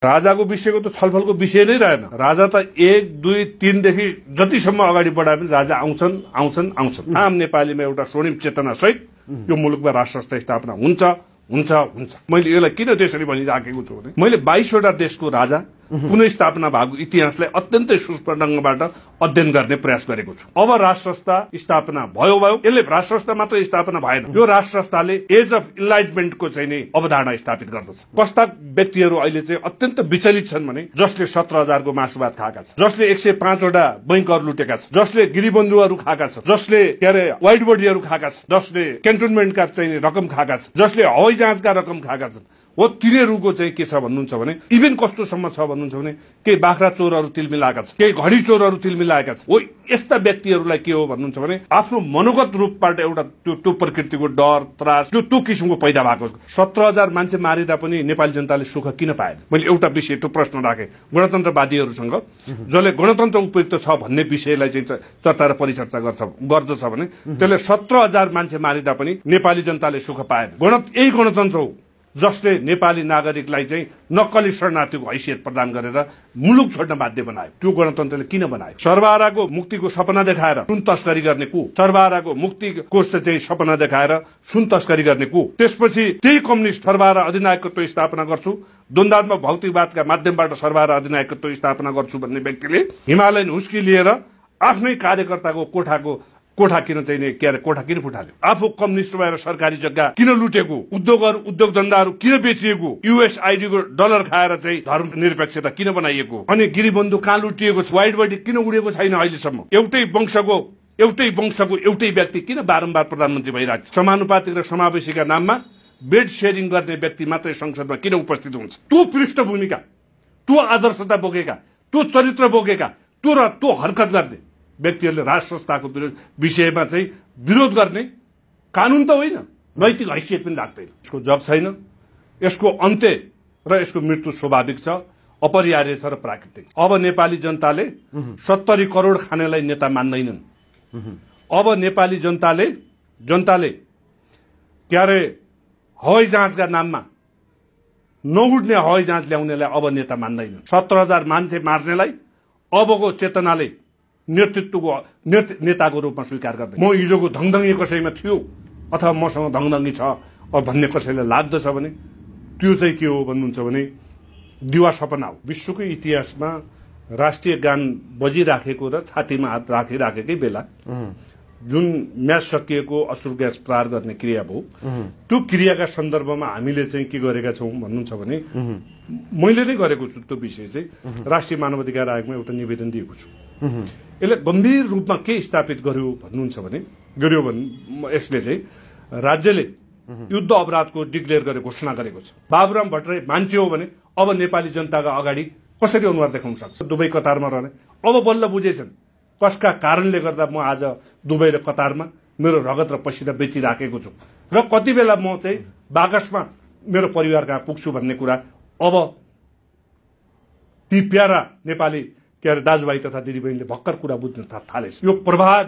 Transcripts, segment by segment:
राजाको विषयको त छलफलको विषय नै रहेन। राजा त 1, 2, 3 देखि जतिसम्म अगाडि बढाए पनि राजा आउँछन्। आम नेपालीमा एउटा स्वर्णिम चेतना सहित यो मुलुकमा राष्ट्र संस्था स्थापना हुन्छ। मैले यसलाई किन त्यसरी भनिराखेको छु भने मैले 22 वटा देशको राजा पुनर्स्थापना भएको इतिहासलाई अत्यन्तै सूक्ष्म ढंगबाट अध्ययन गर्ने प्रयास गरेको छु। अब राष्ट्र संस्था स्थापना भयो। यसले राष्ट्र संस्था मात्र स्थापना भएन, यो राष्ट्र संस्थाले एज अफ इनलाइटमेन्टको चाहिँ नि अवधारणा स्थापित गर्दछ। कस्ता व्यक्तिहरू अहिले चाहिँ अत्यन्त विचलित छन् भने जसले 17,000 को मासुभात खाएका छन्, जसले 105 वटा बैंकहरू लुटेका छन्, जसले गिरीबन्धुहरू खाएका छन्, जसले व्हाइट बडीहरू खाएका छन्, जसले क्यान्टोनमेन्टका चाहिँ रकम खाएका छन्, जसले हवाई जहाजका रकम खाएका छन्, हो तिनीहरूको चाहिँ के छ भन्नुहुन्छ भने इभन कस्तोसम्म छ भन्नुहुन्छ भने केही बाख्रा चोरहरू तिलमिलाएका छन्, केही घडी चोरहरू तिलमिलाएका छन्। हो यस्ता व्यक्तिहरूलाई के हो भन्नुहुन्छ भने आफ्नो मनोगत रूपबाट एउटा त्यो प्रकृतिको डर त्रास त्यो किसिमको पैदा भएको छ। 17,000 मान्छे मारिदा पनि नेपाली जनताले सुख किन पाएन? मैले एउटा विषय त्यो प्रश्न राखेँ गणतन्त्रवादीहरूसँग, जसले गणतन्त्र उपयुक्त छ भन्ने विषयलाई चाहिँ चर्चा र परिचर्चा गर्दछ भने त्यसले 17,000 मान्छे मारिदा पनि नेपाली जनताले सुख पाएन। यही गणतन्त्र हो जसले नेपाली नागरिकलाई चाहिँ नक्कली शरणार्थीको हैसियत प्रदान गरेर मुलुक छोड्न बाध्य बनायो। त्यो गणतन्त्रले किन बनायो? सर्वहाराको मुक्तिको सपना देखाएर सुन तस्करी गर्ने को, सर्वहाराको मुक्तिको चाहिँ सपना देखाएर सुन तस्करी गर्ने को, त्यसपछि त्यही कम्युनिस्ट सर्वहारा अधिनायकत्व स्थापना गर्छु, द्वन्द्वात्मक भौतिकवादका माध्यमबाट सर्वहारा अधिनायकत्व स्थापना गर्छु भन्ने व्यक्तिले हिमालयन हुस्की लिएर आफ्नै कार्यकर्ताको कोठा किन चाहिने कोठा किन फुटाल्यो? आफू कम्युनिस्ट भएर सरकारी जग्गा किन लुटेको? उद्योग धन्दाहरू किन बेचिएको? युएसआइडी को डलर खाएर चाहिँ धर्मनिरपेक्षता किन बनाइएको? अनि गिरीबन्धु कहाँ लुटिएको छ? व्हाइट बडी किन उडेको छैन अहिलेसम्म? एउटै वंशको एउटै व्यक्ति किन बारम्बार प्रधानमन्त्री भइरहेको छ? समानुपातिक र समावेशीका नाममा बेड शेयरिङ गर्ने व्यक्ति मात्रै संसदमा किन उपस्थित हुन्छ? त्यो पृष्ठभूमिका, त्यो आदर्शता बोकेका, त्यो चरित्र बोकेका, त्यो हरकत गर्ने व्यक्तिहरूले राष्ट्र संस्थाको विषयमा चाहिँ विरोध गर्ने कानून त होइन, नैतिक हैसियत पनि लाग्दैन। यसको जग छैन, यसको अन्त्य र यसको मृत्यु स्वाभाविक छ, अपरिहार्य छ र प्राकृतिक। अब नेपाली जनताले 70 करोड खानेलाई नेता मान्दैनन्। अब नेपाली जनताले हवाई जहाजका नाममा नउड्ने हवाई जहाज ल्याउनेलाई अब नेता मान्दैनन्। 17,000 मान्छे मार्नेलाई अबको चेतनाले नेताको रूपमा स्वीकार गर्दै। म हिजोको धङधङ्गी कसैमा थियो अथवा मसँग धङधङ्गी छ भन्ने कसैलाई लाग्दछ भने त्यो चाहिँ के हो भन्नुहुन्छ भने दिवा सपना हो। विश्वको इतिहासमा राष्ट्रिय गान बजिराखेको र छातीमा हात राखिराखेकै बेला जुन म्याच सकिएको असुर ग्यास प्रहार गर्ने क्रिया भयो, त्यो क्रियाका सन्दर्भमा हामीले चाहिँ के गरेका छौँ भन्नुहुन्छ भने मैले नै गरेको छु। त्यो विषय चाहिँ राष्ट्रिय मानवाधिकार आयोगमा एउटा निवेदन दिएको छु। यसले गम्भीर रूपमा के स्थापित गर्यो भने यसले चाहिँ राज्यले युद्ध अपराधको डिक्लेयर गरेर घोषणा गरेको छ। बाबुराम भट्टराई मान्छे हो भने अब नेपाली जनताका अगाडि कसरी अनुहार देखाउन सक्छ? दुबई कतारमा रहने अब बल्ल बुझेछन् कसका कारणले गर्दा म आज दुबई र कतारमा मेरो रगत र पसिना बेचिराखेको छु र कति बेला म चाहिँ बाकसमा मेरो परिवार कहाँ पुग्छु भन्ने कुरा अब ती प्यारा नेपाली दाजुभाइ तथा दिदीबहिनीले भर्खर कुरा बुझ्न थालेछ। यो प्रवाह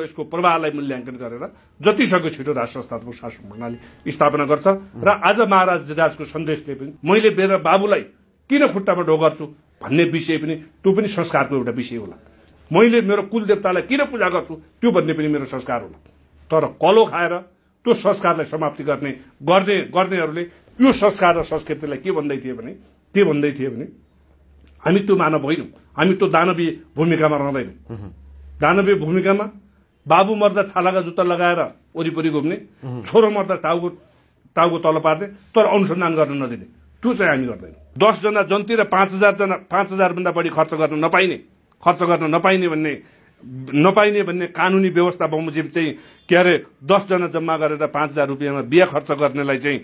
यसको प्रवाहलाई मूल्याङ्कन गरेर जति सक्यो छिटो राष्ट्र संस्थात्मक शासन प्रणाली स्थापना गर्छ। र आज महाराज दिराजको सन्देशले पनि मैले मेरो बाबुलाई किन खुट्टामा ढोगर्छु भन्ने विषय पनि त्यो पनि संस्कारको एउटा विषय होला। मैले मेरो कुल देवतालाई किन पूजा गर्छु त्यो भन्ने पनि मेरो संस्कार होला। तर कलो खाएर त्यो संस्कारलाई समाप्ति गर्नेहरूले यो संस्कार र संस्कृतिलाई के भन्दै थिए भने हामी त्यो मानव होइनौँ, हामी त्यो दानवीय भूमिकामा रहँदैनौँ। दानवीय भूमिकामा बाबु मर्दा छालाका जुत्ता लगाएर वरिपरि घुम्ने, छोरो मर्दा टाउको तल पार्ने तर अनुसन्धान गर्न नदिने, त्यो चाहिँ हामी गर्दैनौँ। 10 जना जन्ती र 5,000 भन्दा बढी खर्च गर्न नपाइने भन्ने कानुनी व्यवस्था बमोजिम चाहिँ 10 जना जम्मा गरेर 5,000 रुपियाँमा बिहा खर्च गर्नेलाई चाहिँ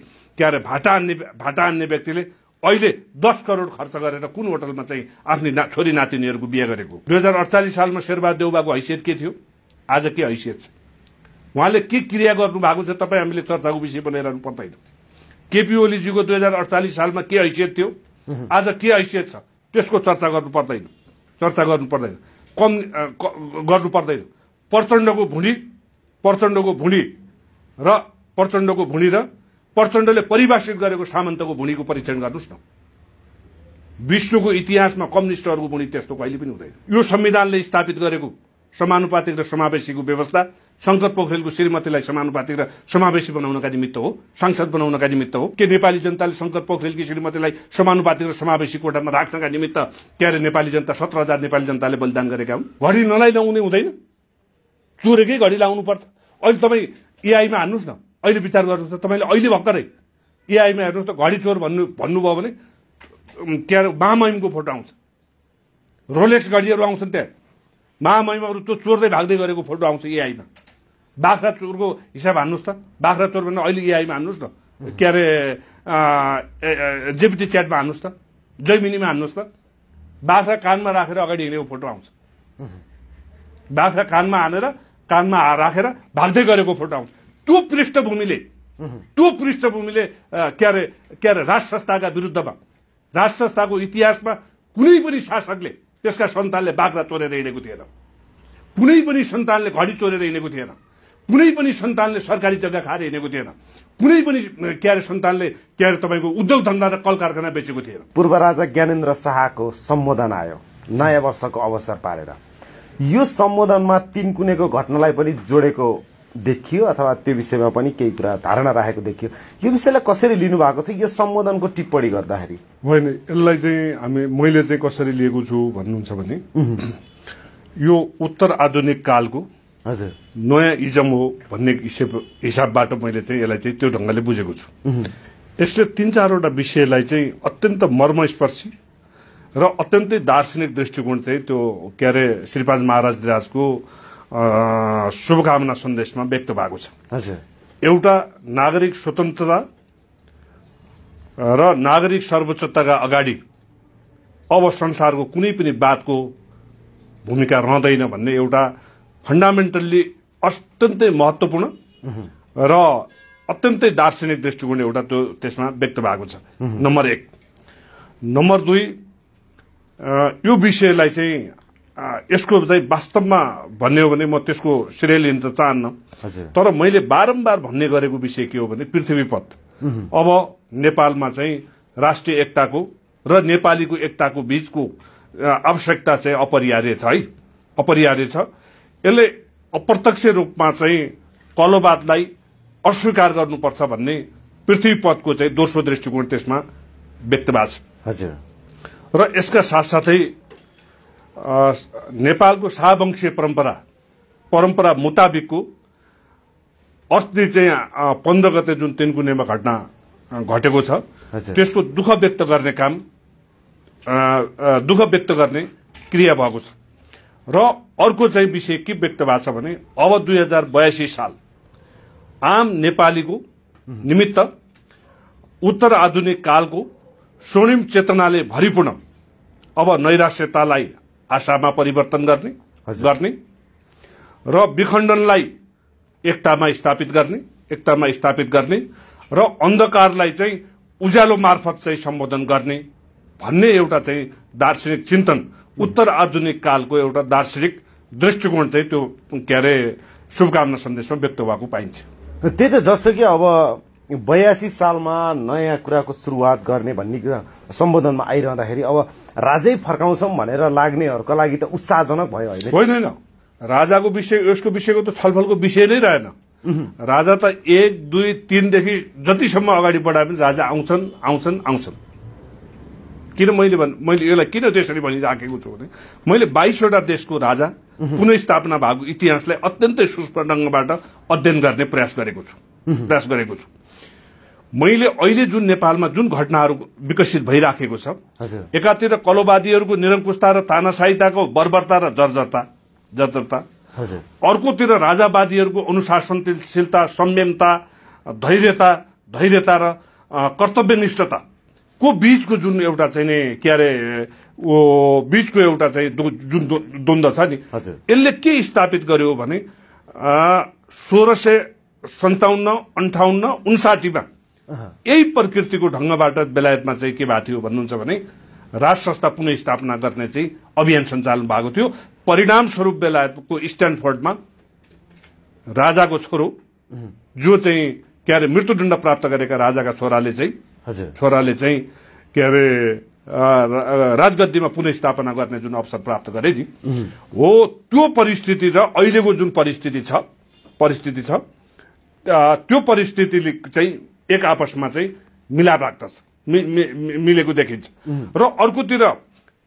भाटा हान्ने व्यक्तिले अहिले 10 करोड खर्च गरेर कुन होटलमा चाहिँ आफ्नी छोरी नातिनीहरूको बिहा गरेको। 2048 सालमा शेरबहादुर देउबाको हैसियत के थियो, आज के हैसियत छ? उहाँले के क्रिया गर्नु भएको छ तपाईँ हामीले चर्चाको विषय बनाइरहनु पर्दैन। केपी ओलीजीको 2048 सालमा के हैसियत थियो, आज के हैसियत छ त्यसको चर्चा गर्नु पर्दैन। प्रचण्डले परिभाषित गरेको सामन्तको भुँडीको परीक्षण गर्नुस् न। विश्वको इतिहासमा कम्युनिस्टहरूको मुनि त्यस्तो कहिले पनि हुँदैन। यो संविधानले स्थापित गरेको समानुपातिक र समावेशीको व्यवस्था शंकर पोखरेलको श्रीमतीलाई समानुपातिक र समावेशी बनाउनका निमित्त हो, सांसद बनाउनका निमित्त हो। के नेपाली जनताले शंकर पोखरेलकी श्रीमतीलाई समानुपातिक र समावेशी कोटामा राख्नका निमित्त के अरे नेपाली जनता 17,000 नेपाली जनताले बलिदान गरेका हुन्? घडी नलाउने हुँदैन, चोरेकै घडी लाउनुपर्छ। अहिले तपाईँ एआईमा हान्नुहोस् न, अहिले विचार गर्नुहोस् न, तपाईँले अहिले भर्खरै एआईमा हेर्नुहोस् त, घडी चोर भन्नुभयो भने के अरे महामहिमको फोटो आउँछ, रोलेक्स घडीहरू आउँछन्, त्यहाँ महामहिमहरू त्यो चोर्दै भाग्दै गरेको फोटो आउँछ एआईमा। बाख्रा चोरको हिसाब हान्नुहोस् त, बाख्रा चोर भनेर अहिले एआईमा हान्नुहोस् न, के अरे जेपिटी च्याटमा हान्नुहोस् त, जयमिनीमा हान्नुहोस् त, बाख्रा कानमा राखेर अगाडि हिँडेको फोटो आउँछ। बाख्रा कानमा राखेर भाग्दै गरेको फोटो आउँछ। त्यो पृष्ठभूमिले के अरे राष्ट्र संस्थाका विरुद्धमा, राष्ट्र संस्थाको इतिहासमा कुनै पनि शासकले त्यसका सन्तानले बाख्रा चोरेर हिँडेको थिएन, कुनै पनि सन्तानले घडी चोरेर हिँडेको थिएन, कुनै पनि सन्तानले सरकारी जग्गा खाएर हिँडेको थिएन, कुनै पनि के अरे सन्तानले के अरे तपाईँको उद्योग धन्दा र कल कारखाना बेचेको थिएन। पूर्व राजा ज्ञानेन्द्र शाहको सम्बोधन आयो नयाँ वर्षको अवसर पारेर। यो सम्बोधनमा तिनकुनेको घटनालाई पनि जोडेको देखियो अथवा त्यो विषयमा पनि केही कुरा धारणा राखेको देखियो। यो विषयलाई कसरी लिनु भएको छ यो सम्बोधनको टिप्पणी गर्दाखेरि? होइन, यसलाई चाहिँ मैले चाहिँ कसरी लिएको छु भन्नुहुन्छ भने यो उत्तर आधुनिक कालको हजुर नयाँ इजम हो भन्ने हिसाबबाट मैले चाहिँ यसलाई चाहिँ त्यो ढङ्गले बुझेको छु। यसले 3-4वटा विषयलाई चाहिँ अत्यन्त मर्मस्पर्शी र अत्यन्तै दार्शनिक दृष्टिकोण चाहिँ त्यो के अरे श्रीपाद महाराज धिराजको शुभकामना सन्देशमा व्यक्त भएको छ। हजुर, एउटा नागरिक स्वतन्त्रता र नागरिक सर्वोच्चताका अगाडि अब संसारको कुनै पनि बातको भूमिका रहँदैन भन्ने एउटा फन्डामेन्टल्ली अत्यन्तै महत्त्वपूर्ण र अत्यन्तै दार्शनिक दृष्टिकोण एउटा त्यो त्यसमा व्यक्त भएको छ। नम्बर 1। नम्बर 2, यो विषयलाई चाहिँ यसको चाहिँ वास्तवमा भन्ने हो भने म त्यसको श्रेय लिन त चाहन्न, तर मैले बारम्बार भन्ने गरेको विषय के हो भने पृथ्वीपथ अब नेपालमा चाहिँ राष्ट्रिय एकताको र नेपालीको एकताको बीचको आवश्यकता चाहिँ अपरिहार्य छ है, अपरिहार्य छ। यसले अप्रत्यक्ष रूपमा चाहिँ कलोवादलाई अस्वीकार गर्नुपर्छ भन्ने पृथ्वीपथको चाहिँ दोस्रो दृष्टिकोण त्यसमा व्यक्त भएको छ। हजुर, र यसका साथसाथै नेपालको शाहवंशीय परम्परा मुताबिकको अस्ति चाहिँ 15 गते जुन तिनकुनेमा घटना घटेको छ त्यसको दुःख व्यक्त गर्ने क्रिया भएको छ। र अर्को चाहिँ विषय के व्यक्त भएको छ भने अब 2082 साल आम नेपालीको निमित्त उत्तर आधुनिक कालको स्वर्णिम चेतनाले भरिपूर्ण अब नैराश्यतालाई आशामा परिवर्तन गर्ने र विखण्डनलाई एकतामा स्थापित गर्ने र अन्धकारलाई चाहिँ उज्यालो मार्फत चाहिँ सम्बोधन गर्ने भन्ने एउटा चाहिँ दार्शनिक चिन्तन उत्तर आधुनिक कालको एउटा दार्शनिक दृष्टिकोण चाहिँ त्यो के अरे शुभकामना सन्देशमा व्यक्त भएको पाइन्छ। त्यही त, जस्तो कि अब 82 सालमा नयाँ कुराको सुरुवात गर्ने भन्ने कुरा सम्बोधनमा आइरहँदाखेरि अब राजै फर्काउँछौँ भनेर लाग्नेहरूको लागि त उत्साहजनक भयो होइन? होइन, राजाको विषय यसको विषयको त छलफलको विषय नै रहेन। राजा त 1, 2, 3 देखि जतिसम्म अगाडि बढाए पनि राजा आउँछन्। किन मैले यसलाई किन त्यसरी भनिराखेको छु भने मैले 22वटा देशको राजा पुनर्स्थापना भएको इतिहासलाई अत्यन्तै सूक्ष्म ढङ्गबाट अध्ययन गर्ने प्रयास गरेको छु। मैले अहिले जुन नेपालमा जुन घटनाहरू विकसित भइराखेको छ, एकातिर कलोवादीहरूको निरङ्कुशता र तानाशाहीताको बर्बरता र जर्जरता, अर्कोतिर राजावादीहरूको अनुशासनशीलता, संयमता, धैर्यता र कर्तव्यनिष्ठता को बीचको जुन एउटा चाहिँ नि के अरे बीचको एउटा चाहिँ जुन द्वन्द्व छ नि, यसले के स्थापित गर्यो भने 1657, 58, 59 यही प्रकृतिको ढङ्गबाट बेलायतमा चाहिँ के भएको थियो भन्नुहुन्छ भने राष्ट्र संस्था पुनर्स्थापना गर्ने चाहिँ अभियान सञ्चालन भएको थियो। परिणाम स्वरूप बेलायतको स्ट्यानफोर्डमा राजाको छोरो जो चाहिँ के अरे मृत्युदण्ड प्राप्त गरेका राजाका छोराले चाहिँ के अरे राजगद्दीमा पुनः गर्ने जुन अवसर प्राप्त गरे नि हो त्यो परिस्थिति र अहिलेको जुन परिस्थिति छ त्यो परिस्थितिले चाहिँ एक आपसमा चाहिँ मिलाप राख्दछ मिलेको देखिन्छ र अर्कोतिर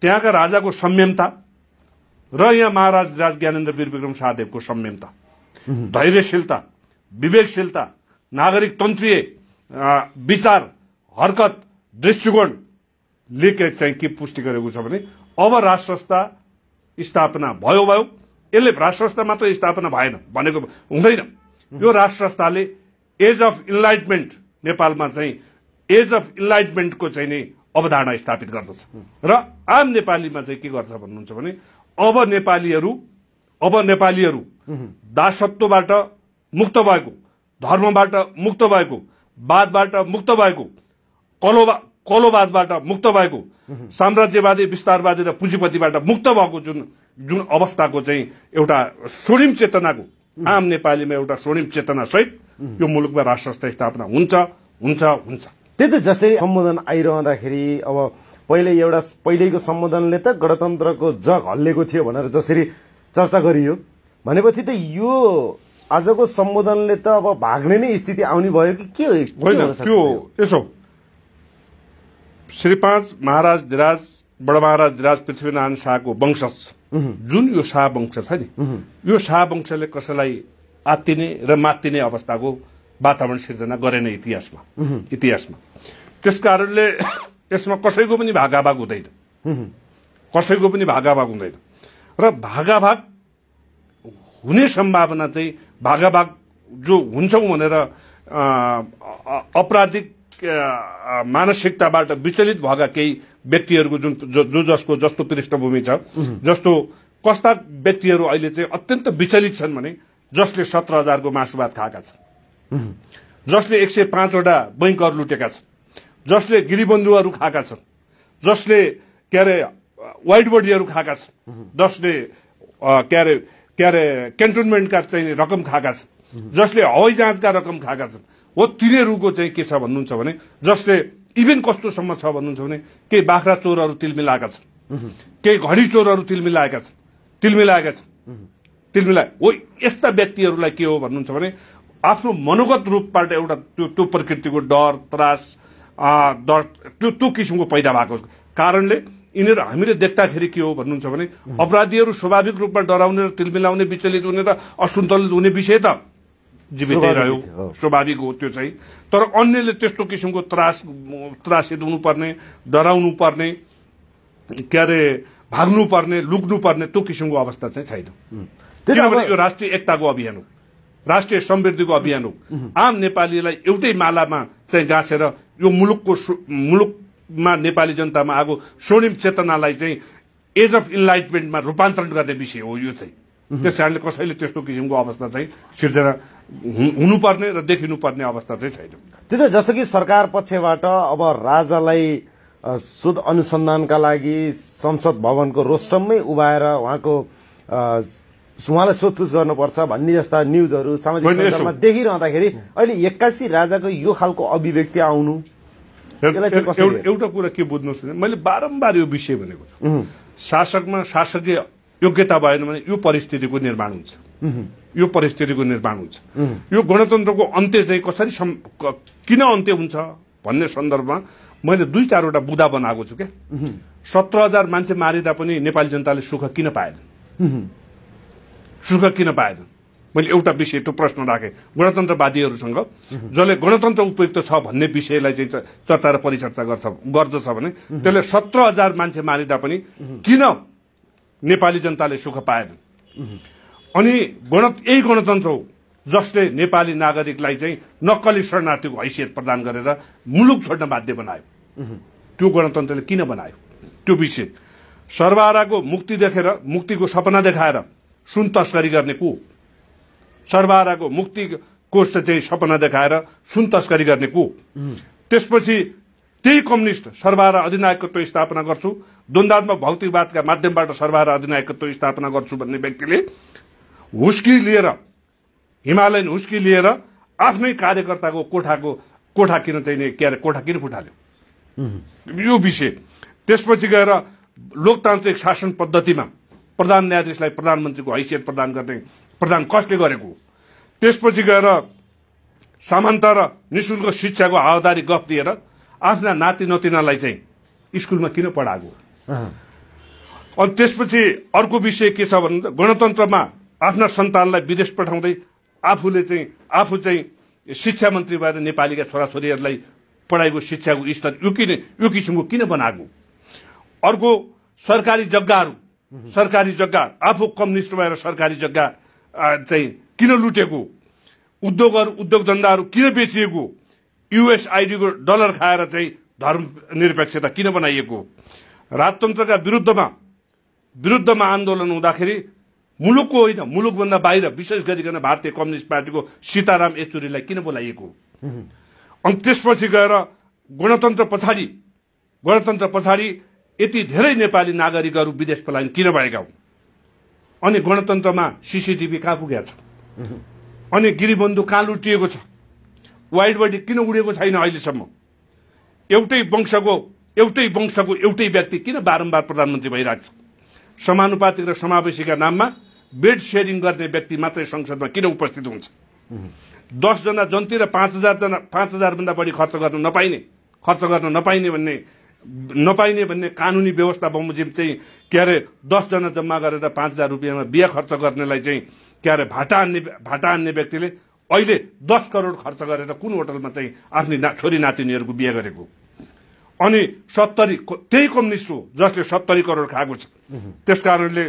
त्यहाँका राजाको संयमता र यहाँ महाराज राज ज्ञानेन्द्र वीर विक्रम शाहदेवको संयमता धैर्यशीलता विवेकशीलता नागरिक तन्त्रीय विचार हरकत दृष्टिकोणले चाहिँ के पुष्टि गरेको छ भने अब राष्ट्र संस्था स्थापना भयो यसले राष्ट्र संस्था मात्र स्थापना भएन भनेको हुँदैन यो राष्ट्र संस्थाले एज अफ इनलाइटमेन्ट नेपालमा चाहिँ एज अफ इनलाइटमेन्टको चाहिँ नि अवधारणा स्थापित गर्दछ र आम नेपालीमा चाहिँ के गर्छ भन्नुहुन्छ भने अब नेपालीहरू दासत्वबाट मुक्त भएको धर्मबाट मुक्त भएको वादबाट मुक्त भएको कलोवादबाट मुक्त भएको साम्राज्यवादी विस्तारवादी र पुँजीपतिबाट मुक्त भएको जुन अवस्थाको चाहिँ एउटा स्वर्णिम चेतनाको आम नेपालीमा एउटा स्वर्णिम चेतना सहित यो मुलुकमा राष्ट्र संस्था स्थापना हुन्छ। त्यही त जस्तै सम्बोधन आइरहँदाखेरि अब पहिलेको सम्बोधनले त गणतन्त्रको जग हल्लेको थियो भनेर जसरी चर्चा गरियो भनेपछि त यो आजको सम्बोधनले त अब भाग्ने नै स्थिति आउने भयो कि के होइन त्यो यसो श्री 5 महाराज धिराज बडा महाराज धिराज पृथ्वीनारायण शाहको वंशज जुन यो शाह वंश छ नि यो शाह वंशले कसैलाई आत्तिने र मात्तिने अवस्थाको वातावरण सिर्जना गरेन इतिहासमा त्यसकारणले यसमा कसैको पनि भागाभाग हुँदैन र भागाभाग हुने सम्भावना चाहिँ भागाभाग जो हुन्छौं भनेर आपराधिक मानसिकताबाट विचलित भएका केही व्यक्तिहरूको जसको जस्तो पृष्ठभूमि छ जस्तो कस्ता व्यक्तिहरू अहिले चाहिँ अत्यन्त विचलित छन् भने जसले 17,000 को मासुभात खाएका छन् जसले 105 वटा बैंकहरू लुटेका छन् जसले गिरीबन्धुहरू खाएका छन् जसले व्हाइट बडीहरू खाएका छन् जसले क्यान्टोनमेन्टका चाहिँ रकम खाएका छन् जसले हवाई जहाजका रकम खाएका छन् हो तिनीहरूको चाहिँ के छ भन्नुहुन्छ भने जसले इभेन कस्तोसम्म छ भन्नुहुन्छ भने केही बाख्रा चोरहरू तिल मिलाएका छन् केही घडी चोरहरू तिल मिलाए हो यस्ता व्यक्तिहरूलाई के हो भन्नुहुन्छ भने आफ्नो मनोगत रूपबाट एउटा त्यो प्रकृतिको डर त्रास त्यो किसिमको पैदा भएको कारणले यिनीहरू हामीले देख्दाखेरि के हो भन्नुहुन्छ भने अपराधीहरू स्वाभाविक रूपमा डराउने र तिलमिलाउने विचलित हुने र असन्तुलित हुने विषय त जीवितै रह्यो स्वाभाविक हो त्यो चाहिँ तर अन्यले त्यस्तो किसिमको त्रासित हुनुपर्ने डराउनु पर्ने भाग्नु पर्ने लुक्नु पर्ने त्यो किसिमको अवस्था चाहिँ छैन किनभने यो राष्ट्रिय एकताको अभियान हो राष्ट्रिय समृद्धिको अभियान हो आम नेपालीलाई एउटै मालामा चाहिँ गाँसेर यो मुलुकमा नेपाली जनतामा आएको स्वर्णिम चेतनालाई चाहिँ एज अफ इनलाइटमेन्टमा रूपान्तरण गर्ने विषय हो यो चाहिँ त्यसकारणले कसैले त्यस्तो किसिमको अवस्था चाहिँ सिर्जना हुनुपर्ने र देखिनुपर्ने अवस्था चाहिँ छैन। त्यही त जस्तो कि सरकार पक्षबाट अब राजालाई शोध अनुसन्धानका लागि संसद भवनको रोस्टममै उभाएर उहाँलाई सोधपुछ गर्नुपर्छ भन्ने जस्ता न्यूजहरू सामाजिक सञ्जालमा देखिरहँदाखेरि अहिले 81 राजाको यो खालको अभिव्यक्ति आउनु एउटा कुरा के बुझ्नुहोस् भने मैले बारम्बार यो विषय भनेको छु शासकमा शासकीय योग्यता भएन भने यो परिस्थितिको निर्माण हुन्छ यो गणतन्त्रको अन्त्य चाहिँ कसरी किन अन्त्य हुन्छ भन्ने सन्दर्भमा मैले 2-4 वटा बुदा बनाएको छु के 17,000 मान्छे मारिदा पनि नेपाली जनताले सुख किन पाएन मैले एउटा विषय त्यो प्रश्न राखेँ गणतन्त्रवादीहरूसँग जसले गणतन्त्र उपयुक्त छ भन्ने विषयलाई चाहिँ चर्चा र परिचर्चा गर्दछ भने त्यसले 17,000 मान्छे मारिदा पनि किन नेपाली जनताले सुख पाएन अनि यही गणतन्त्र हो जसले नेपाली नागरिकलाई चाहिँ नक्कली शरणार्थीको हैसियत प्रदान गरेर मुलुक छोड्न बाध्य बनायो त्यो गणतन्त्रले किन बनायो त्यो विषय सर्वहाराको मुक्तिको सपना देखाएर सुन तस्करी गर्ने को सर्वहाराको मुक्तिको चाहिँ सपना देखाएर सुन तस्करी गर्ने को त्यसपछि त्यही कम्युनिस्ट सर्वहारा अधिनायकत्व स्थापना गर्छु द्वन्द्वात्मक भौतिकवादका माध्यमबाट सर्वहारा अधिनायकत्व स्थापना गर्छु भन्ने व्यक्तिले हिमालयन हुस्की लिएर आफ्नै कार्यकर्ताको कोठा किन चाहिँ कोठा किन फुटाल्यो यो विषय त्यसपछि गएर लोकतान्त्रिक शासन पद्धतिमा प्रधान न्यायाधीशलाई प्रधानमन्त्रीको हैसियत प्रदान गर्ने प्रदान कसले गरेको? त्यसपछि गएर सामन्त र निशुल्क शिक्षाको हावादारी गफ दिएर आफ्ना नाति नतिनालाई चाहिँ स्कुलमा किन पढाएको? अनि त्यसपछि अर्को विषय के छ भन्दा गणतन्त्रमा आफ्ना सन्तानलाई विदेश पठाउँदै आफू चाहिँ शिक्षा मन्त्री भएर नेपालीका छोराछोरीहरूलाई पढाइको शिक्षाको स्तर यो किसिमको किन बनाएको? अर्को सरकारी जग्गा आफू कम्युनिस्ट भएर सरकारी जग्गा चाहिँ किन लुटेको? उद्योग धन्दाहरू किन बेचिएको? युएसआइडीको डलर खाएर चाहिँ धर्मनिरपेक्षता किन बनाइएको? राजतन्त्रका विरुद्धमा आन्दोलन हुँदाखेरि मुलुकको होइन मुलुकभन्दा बाहिर विशेष गरिकन भारतीय कम्युनिस्ट पार्टीको सीताराम येचुरीलाई किन बोलाइएको? अनि त्यसपछि गएर गणतन्त्र पछाडि यति धेरै नेपाली नागरिकहरू विदेश पलायन किन भएका हुन्? अनि गणतन्त्रमा सीसीटीभी कहाँ पुगेको छ? अनि गिरिबन्धु कहाँ लुटिएको छ? वाइड बडी किन उडेको छैन अहिलेसम्म? एउटै वंशको एउटै व्यक्ति किन बारम्बार प्रधानमन्त्री भइरहेको छ? समानुपातिक र समावेशीका नाममा बेड सेयरिङ गर्ने व्यक्ति मात्रै संसदमा किन उपस्थित हुन्छ? 10 जना जन्ती र 5,000 भन्दा बढी खर्च गर्न नपाइने भन्ने कानुनी व्यवस्था बमोजिम चाहिँ के अरे 10 जना जम्मा गरेर 5,000 रुपियाँमा बिहा खर्च गर्नेलाई चाहिँ के अरे भाटा हान्ने व्यक्तिले अहिले 10 करोड खर्च गरेर कुन होटलमा चाहिँ आफ्नी छोरी नातिनीहरूको बिहा गरेको? अनि 70 त्यही कम्युनिस्ट हो जसले 70 करोड खाएको छ। त्यसकारणले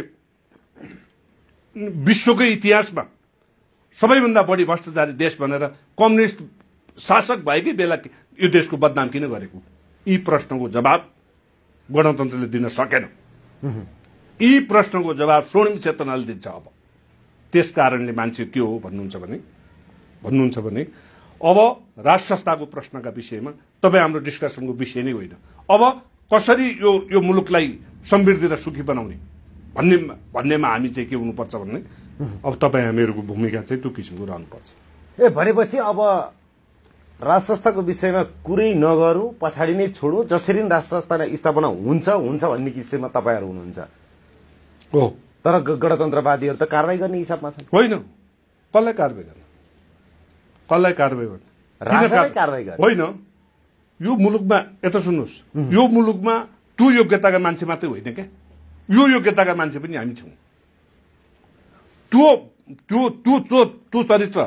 विश्वकै इतिहासमा सबैभन्दा बढी भ्रष्टाचारी देश भनेर कम्युनिस्ट शासक भएकै बेला यो देशको बदनाम किन गरेको? यी प्रश्नको जवाब गणतन्त्रले दिन सकेन। यी प्रश्नको जवाब स्वर्णिम चेतनाले दिन्छ। अब त्यसकारणले मान्छे के हो भन्नुहुन्छ भने अब राष्ट्र संस्थाको प्रश्नका विषयमा तपाईँ हाम्रो डिस्कसनको विषय नै होइन। अब कसरी यो मुलुकलाई समृद्धि र सुखी बनाउने भन्नेमा हामी चाहिँ के हुनुपर्छ भन्ने अब तपाईँ हामीहरूको भूमिका चाहिँ त्यो किसिमको रहनुपर्छ। भनेपछि अब राष्ट्र संस्थाको विषयमा कुरै नगरौँ, पछाडि नै छोडौँ, जसरी राष्ट्र संस्थालाई स्थापना हुन्छ भन्ने किसिममा तपाईँहरू हुनुहुन्छ हो। तर गणतन्त्रवादीहरू त कारवाही गर्ने हिसाबमा छन्। होइन, कसलाई कारवाही गर्ने? राजालाई कारवाही गर्ने होइन। यो मुलुकमा यता सुन्नुहोस्, यो मुलुकमा त्यो योग्यताका मान्छे मात्रै होइन क्या, यो योग्यताका मान्छे पनि हामी छौँ। त्यो चरित्र,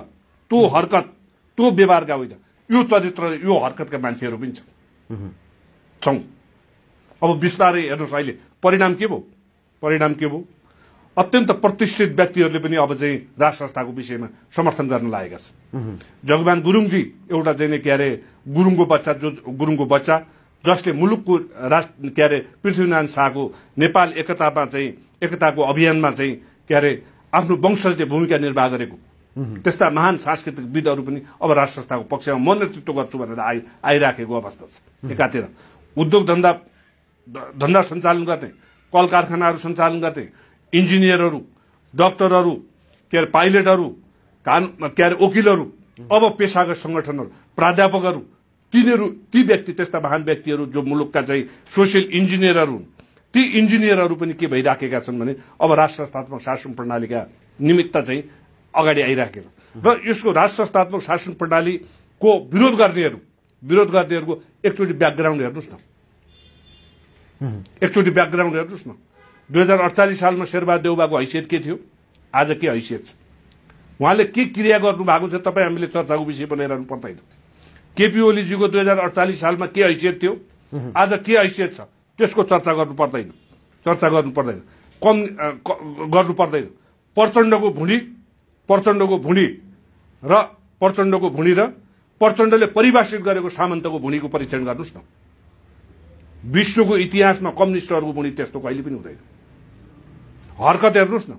त्यो हरकत, त्यो व्यवहारका होइन, यो चरित्र यो हरकतका मान्छेहरू पनि छौँ। अब बिस्तारै हेर्नुहोस् अहिले परिणाम के भयो? अत्यन्त प्रतिष्ठित व्यक्तिहरूले पनि अब चाहिँ राष्ट्र संस्थाको विषयमा समर्थन गर्न लागेका छन्। जगमान गुरुङजी एउटा चाहिँ के अरे गुरुङको बच्चा जसले मुलुकको के अरे पृथ्वीनारायण शाहको नेपाल एकताको अभियानमा चाहिँ के अरे आफ्नो वंशजले भूमिका निर्वाह गरेको त्यस्ता महान सांस्कृतिक विदहरू पनि अब राष्ट्र संस्थाको पक्षमा म नेतृत्व गर्छु भनेर आइराखेको अवस्था छ। एकातिर उद्योग धन्दा सञ्चालन गर्ने, कल कारखानाहरू सञ्चालन गर्ने, इन्जिनियरहरू, डाक्टरहरू, के अरे पाइलटहरू, के अरे वकिलहरू, अब पेसागत संगठनहरू, प्राध्यापकहरू, ती व्यक्ति त्यस्ता महान व्यक्तिहरू जो मुलुकका चाहिँ सोसियल इन्जिनियरहरू हुन्, ती इन्जिनियरहरू पनि के भइराखेका छन् भने अब राष्ट्र संस्थात्मक शासन प्रणालीका निमित्त चाहिँ अगाडि आइराखेको छ। र यसको राष्ट्र संस्थात्मक शासन प्रणालीको विरोध गर्नेहरूको एकचोटि ब्याकग्राउन्ड हेर्नुहोस् न। 2048 सालमा शेरबहादुर देउबाको हैसियत के थियो? आज के हैसियत छ? उहाँले के क्रिया गर्नु भएको छ तपाईँ हामीले चर्चाको विषय बनाइरहनु पर्दैन। केपी ओलीजीको 2048 सालमा के हैसियत थियो, आज के हैसियत छ, त्यसको चर्चा गर्नु पर्दैन। प्रचण्डको भुँडी र प्रचण्डले परिभाषित गरेको सामन्तको भुँडीको परीक्षण गर्नुहोस् न। विश्वको इतिहासमा कम्युनिस्टहरूको भुँडी त्यस्तो कहिले पनि हुँदैन। हरकत हेर्नुहोस् न,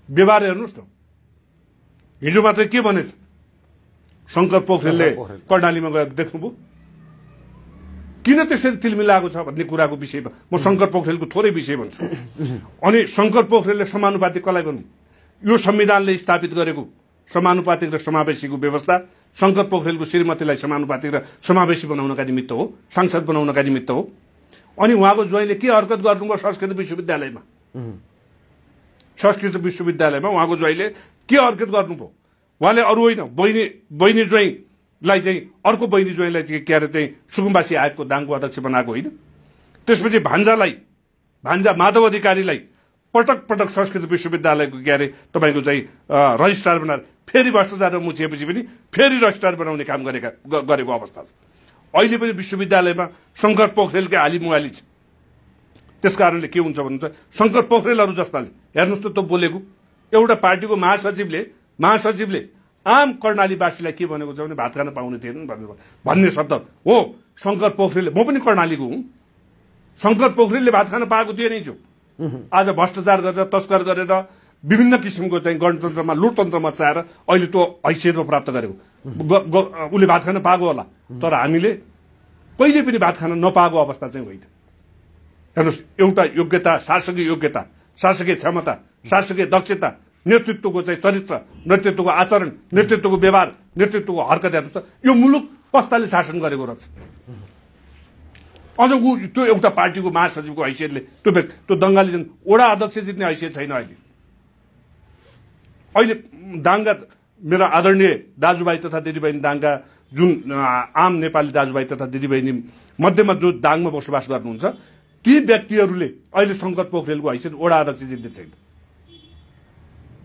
व्यवहार हेर्नुहोस् न। हिजो मात्रै के भनेछ शङ्कर पोखरेलले कर्णालीमा गएर देख्नुभयो? किन त्यसरी तिलमिलाएको छ भन्ने कुराको विषयमा म शङ्कर पोखरेलको थोरै विषय भन्छु। अनि शङ्कर पोखरेलले समानुपातिक कसलाई भन्नु? यो संविधानले स्थापित गरेको समानुपातिक र समावेशीको व्यवस्था शङ्कर पोखरेलको श्रीमतीलाई समानुपातिक र समावेशी बनाउनका निमित्त हो, सांसद बनाउनका निमित्त हो। अनि उहाँको ज्वाइँले के हरकत गर्नुभयो संस्कृत विश्वविद्यालयमा उहाँको ज्वाइँले के हरकत गर्नुभयो उहाँले अरू होइन बहिनी ज्वाइँलाई चाहिँ अर्को बहिनी ज्वाइँलाई चाहिँ के अरे चाहिँ सुकुम्बासी आयोगको दाङको अध्यक्ष बनाएको होइन त्यसपछि भान्जा माधव अधिकारीलाई पटक पटक संस्कृत विश्वविद्यालयको के अरे तपाईँको चाहिँ रजिस्ट्रार बनाएर फेरि भ्रष्टाचारमा मुछिएपछि पनि फेरि रजिस्ट्रार बनाउने काम गरेको अवस्था छ अहिले पनि विश्वविद्यालयमा शङ्कर पोखरेलकै हालिमुहाली छ त्यसकारणले के हुन्छ भन्नुहुन्छ शङ्कर पोखरेलहरू जस्ताले हेर्नुहोस् त बोलेको एउटा पार्टीको महासचिवले आम कर्णालीवासीलाई के भनेको छ भने भात खान पाउने थिएन भन्ने शब्द हो शङ्कर पोखरेलले म पनि कर्णालीको हुँ शङ्कर पोखरेलले भात खान पाएको थिएन छु आज भ्रष्टाचार गरेर तस्कर गरेर विभिन्न किसिमको चाहिँ गणतन्त्रमा लुटतन्त्र मचाएर अहिले त्यो हैसियतमा प्राप्त गरेको उसले भात खान पाएको होला तर हामीले कहिले पनि भात खान नपाएको अवस्था चाहिँ होइन हेर्नुहोस् एउटा योग्यता शासकीय क्षमता शासकीय दक्षता नेतृत्वको चाहिँ चरित्र नेतृत्वको आचरण नेतृत्वको व्यवहार नेतृत्वको हरकत हेर्नुहोस् त यो मुलुक कस्ताले शासन गरेको रहेछ अझ त्यो एउटा पार्टीको महासचिवको हैसियतले त्यो दङ्गाली जन वडा अध्यक्ष जित्ने हैसियत छैन अहिले दाङका मेरा आदरणीय दाजुभाइ तथा दिदीबहिनी दाङका जुन आम नेपाली दाजुभाइ तथा दिदीबहिनी मध्येमा जो दाङमा बसोबास गर्नुहुन्छ ती व्यक्तिहरूले अहिले शङ्कर पोखरेलको हैसियत वडा अध्यक्ष जित्ने छैन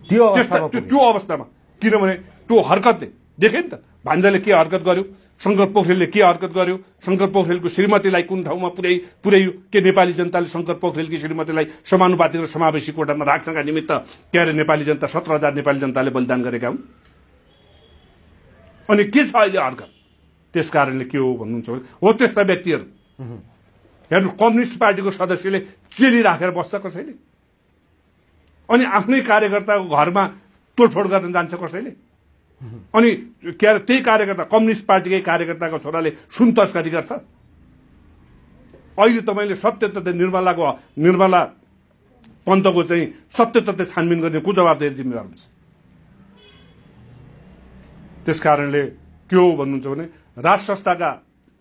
त्यो अवस्थामा किनभने त्यो हरकतले देखे नि त भान्जाले के हरकत गर्यो शङ्कर पोखरेलले के हरकत गर्यो शङ्कर पोखरेलको श्रीमतीलाई कुन ठाउँमा पुर्यायो के नेपाली जनताले शङ्कर पोखरेलकी श्रीमतीलाई समानुपातिक र समावेशी कोटामा राख्नका निमित्त के अरे नेपाली जनता 17,000 नेपाली जनताले बलिदान गरेका हुन् अनि के छ अहिले हरकत त्यसकारणले के हो भन्नुहुन्छ भने हो त्यस्ता व्यक्तिहरू हेर्नु कम्युनिस्ट पार्टीको सदस्यले चेली राखेर बस्छ कसैले अनि आफ्नै कार्यकर्ताको घरमा तोडफोड गर्न जान्छ कसैले अनि के अरे त्यही कार्यकर्ता कम्युनिस्ट पार्टीकै कार्यकर्ताको छोराले सुन तस्करी गर्छ अहिले तपाईँले सत्य तथ्य निर्मला पन्तको चाहिँ सत्य तथ्य छानबिन गर्ने को जवाबदेही जिम्मेवार हुन्छ त्यसकारणले के हो भन्नुहुन्छ भने राज संस्थाका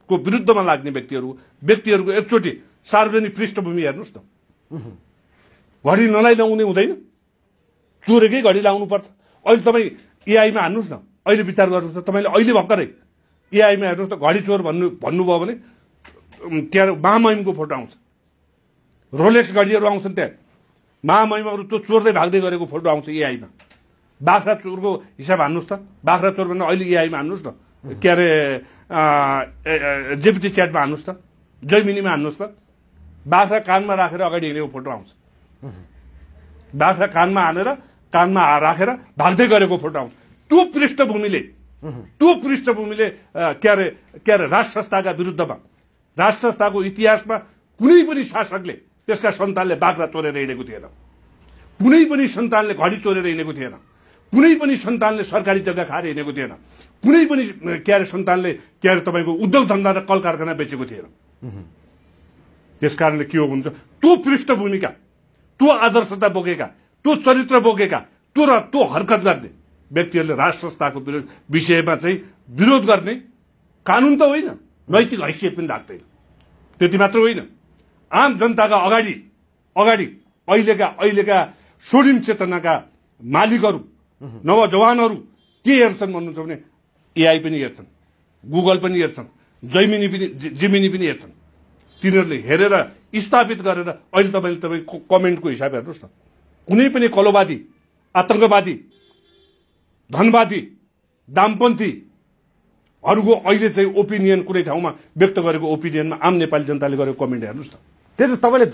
को विरुद्धमा लाग्ने व्यक्तिहरूको एकचोटि सार्वजनिक पृष्ठभूमि हेर्नुहोस् न घडी नलाउने हुँदैन चोरेकै घडी लाउनु पर्छ अहिले तपाईँ एआईमा हान्नुहोस् न अहिले विचार गर्नुहोस् न तपाईँले अहिले भर्खरै एआईमा हेर्नुहोस् त घडी चोर भन्नुभयो भने त्यहाँ महामहिमको फोटो आउँछ रोलेक्स घडीहरू आउँछन् त्यहाँ महामहिमहरू त्यो चोर्दै भाग्दै गरेको फोटो आउँछ एआईमा बाख्रा चोरको हिसाब हान्नुहोस् त बाख्रा चोर भने अहिले एआईमा हान्नुहोस् न के अरे जेपिटी च्याटमा हान्नुहोस् त जैमिनीमा हान्नुहोस् त बाख्रा कानमा राखेर अगाडि हिँडेको फोटो आउँछ बाख्रा कानमा राखेर भाग्दै गरेको फोटो आउँछ त्यो पृष्ठभूमिले के अरे राज संस्थाका विरुद्धमा राज संस्थाको इतिहासमा कुनै पनि शासकले त्यसका सन्तानले बाख्रा चोरेर हिँडेको थिएन कुनै पनि सन्तानले घडी चोरेर हिँडेको थिएन कुनै पनि सन्तानले सरकारी जग्गा खाएर हिँडेको थिएन कुनै पनि के अरे सन्तानले के अरे तपाईँको उद्योग धन्दा र कल कारखाना बेचेको थिएन त्यसकारणले के हो भन्छ त्यो पृष्ठभूमिका त्यो आदर्शता बोकेका त्यो चरित्र बोकेका त्यो हरकत गर्ने व्यक्तिहरूले राज संस्थाको विषयमा चाहिँ विरोध गर्ने कानुन त होइन नैतिक हैसियत पनि राख्दैन त्यति मात्र होइन आम जनताका अगाडि अहिलेका स्वर्णिम चेतनाका मालिकहरू नवजवानहरू के हेर्छन् भन्नुहुन्छ भने एआई पनि हेर्छन् गुगल पनि हेर्छन् जिमिनी पनि हेर्छन् तिनीहरूले हेरेर स्थापित गरेर अहिले तपाईँ कमेन्टको हिसाब हेर्नुहोस् न कुनै पनि कलोवादी आतंकवादी धनवादी दामपन्थीहरूको अहिले चाहिँ ओपिनियन कुनै ठाउँमा व्यक्त गरेको ओपिनियनमा आम नेपाली जनताले गरेको कमेन्ट हेर्नुहोस् न त्यही त तपाईँले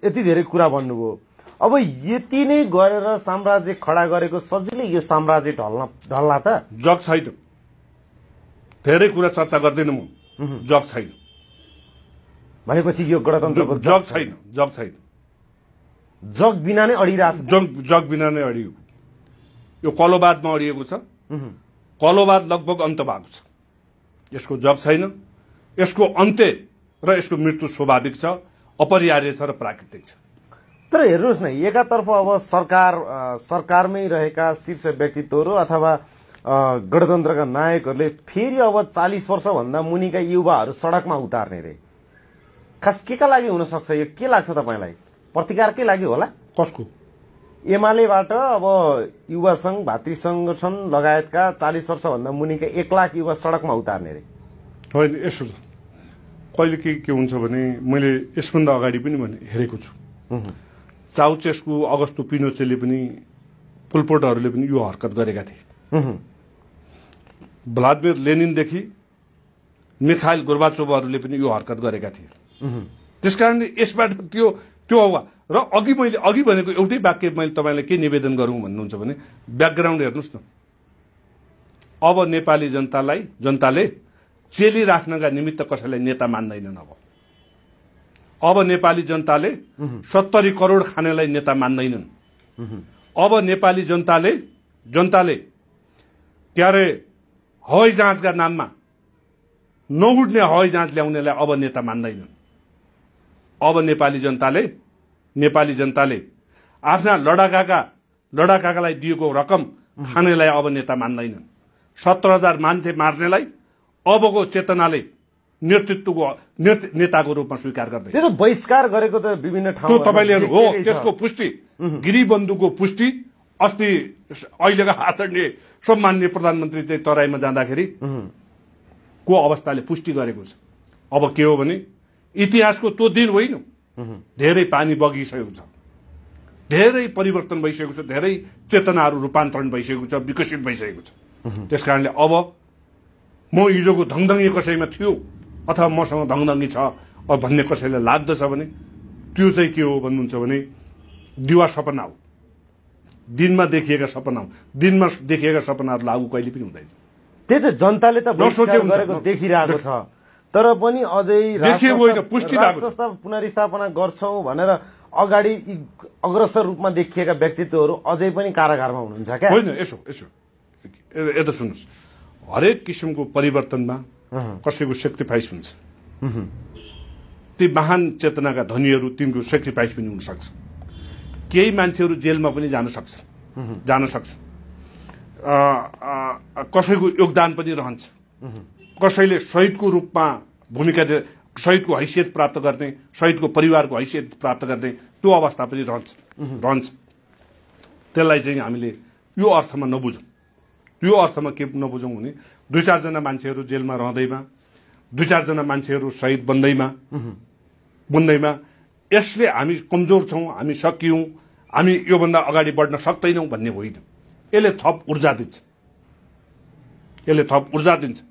यति धेरै कुरा भन्नुभयो अब यति नै गरेर साम्राज्य खडा गरेको सजिलै यो साम्राज्य ढल्ला त जग छैन धेरै कुरा चर्चा गर्दैन म जग छैन भनेपछि यो गणतन्त्रको जग छैन जग बिना नै अडिरहेको जग बिना नै अडियो यो कलोवादमा अडिएको छ कलोवाद लगभग अन्त भएको छ यसको जग छैन यसको अन्त्य र यसको मृत्यु स्वाभाविक छ अपरिहार्य छ र प्राकृतिक छ तर हेर्नुहोस् न एकातर्फ अब सरकारमै रहेका शीर्ष व्यक्तित्वहरू अथवा गणतन्त्रका नायकहरूले फेरि अब 40 वर्षभन्दा मुनिका युवाहरू सडकमा उतार्ने रे खास के का लागि हुन सक्छ यो के लाग्छ तपाईलाई प्रतिकारकै लागि होला कसको एमालेबाट अब युवा संघ भातृ संगठन लगायतका 40 वर्षभन्दा मुनिका 1 लाख युवा सडकमा उतार्ने रे होइन यसो छ कहिले के हुन्छ भने मैले यसभन्दा अगाडि पनि हेरेको छु चाउचेस्कु अगस्तो पिनोचेले पनि पुलपोटहरूले पनि यो हरकत गरेका थिए भ्लादिमिर लेनिनदेखि मिखाइल गोर्बाचोभहरूले पनि यो हरकत गरेका थिए त्यसकारणले यसबाट त्यो हवा र अघि भनेको एउटै वाक्य मैले तपाईँलाई के निवेदन गरौँ भन्नुहुन्छ भने ब्याकग्राउन्ड हेर्नुहोस् न अब नेपाली जनताले चेली राख्नका निमित्त कसैलाई नेता मान्दैनन् अब नेपाली जनताले 70 करोड खानेलाई नेता मान्दैनन् अब नेपाली जनताले क्यारे हवाई जहाजका नाममा नउड्ने हवाई जहाज ल्याउनेलाई अब नेता मान्दैनन् अब नेपाली जनताले आफ्ना लडाकाकालाई दिएको रकम खानेलाई अब नेता मान्दैनन् 17,000 मान्छे मार्नेलाई अबको चेतनाले नेताको रूपमा स्वीकार गर्दै त्यो त बहिष्कार गरेको त विभिन्न ठाउँमा तपाईले हो त्यसको पुष्टि गिरिबन्धुको पुष्टि अस्ति अहिलेका आदरणीय सम्माननीय प्रधानमन्त्री चाहिँ तराईमा जाँदाखेरि को अवस्थाले पुष्टि गरेको छ अब के हो भने इतिहासको त्यो दिन होइन धेरै पानी बगिसकेको छ धेरै परिवर्तन भइसकेको छ धेरै चेतनाहरू रूपान्तरण भइसकेको छ विकसित भइसकेको छ त्यसकारणले अब म हिजोको धङधङ्गी कसैमा थियो अथवा मसँग धङधङ्गी छ भन्ने कसैलाई लाग्दछ भने त्यो चाहिँ के हो भन्नुहुन्छ भने दिवा सपना हो दिनमा देखिएका सपनाहरू लागू कहिले पनि हुँदैन त्यही त जनताले त बहिष्कार गरेको देखिरहेको छ तर पनि अझै राष्ट्र पुनर्स्थापना गर्छौं भनेर अगाडि अग्रसर रूपमा देखिएका व्यक्तित्वहरू अझै पनि कारागारमा हुनुहुन्छ क्या होइन यसो यता सुन्नुहोस् हरेक किसिमको परिवर्तनमा कसैको सेक्रिफाइस हुन्छ ती महान चेतनाका धनीहरू तिनको सेक्रिफाइस पनि हुन सक्छ केही मान्छेहरू जेलमा पनि जान सक्छ कसैको योगदान पनि रहन्छ कसैले शहीदको रूपमा शहीदको हैसियत प्राप्त गर्ने शहीदको परिवारको हैसियत प्राप्त गर्ने त्यो अवस्था पनि रहन्छ त्यसलाई चाहिँ हामीले यो अर्थमा नबुझौँ यो अर्थमा के नबुझौँ भने 2-4 जना मान्छेहरू जेलमा रहँदैमा 2-4 जना मान्छेहरू शहीद बन्दैमा यसले हामी कमजोर छौं हामी सकियौं हामी योभन्दा अगाडि बढ्न सक्दैनौं भन्ने होइन यसले थप ऊर्जा दिन्छ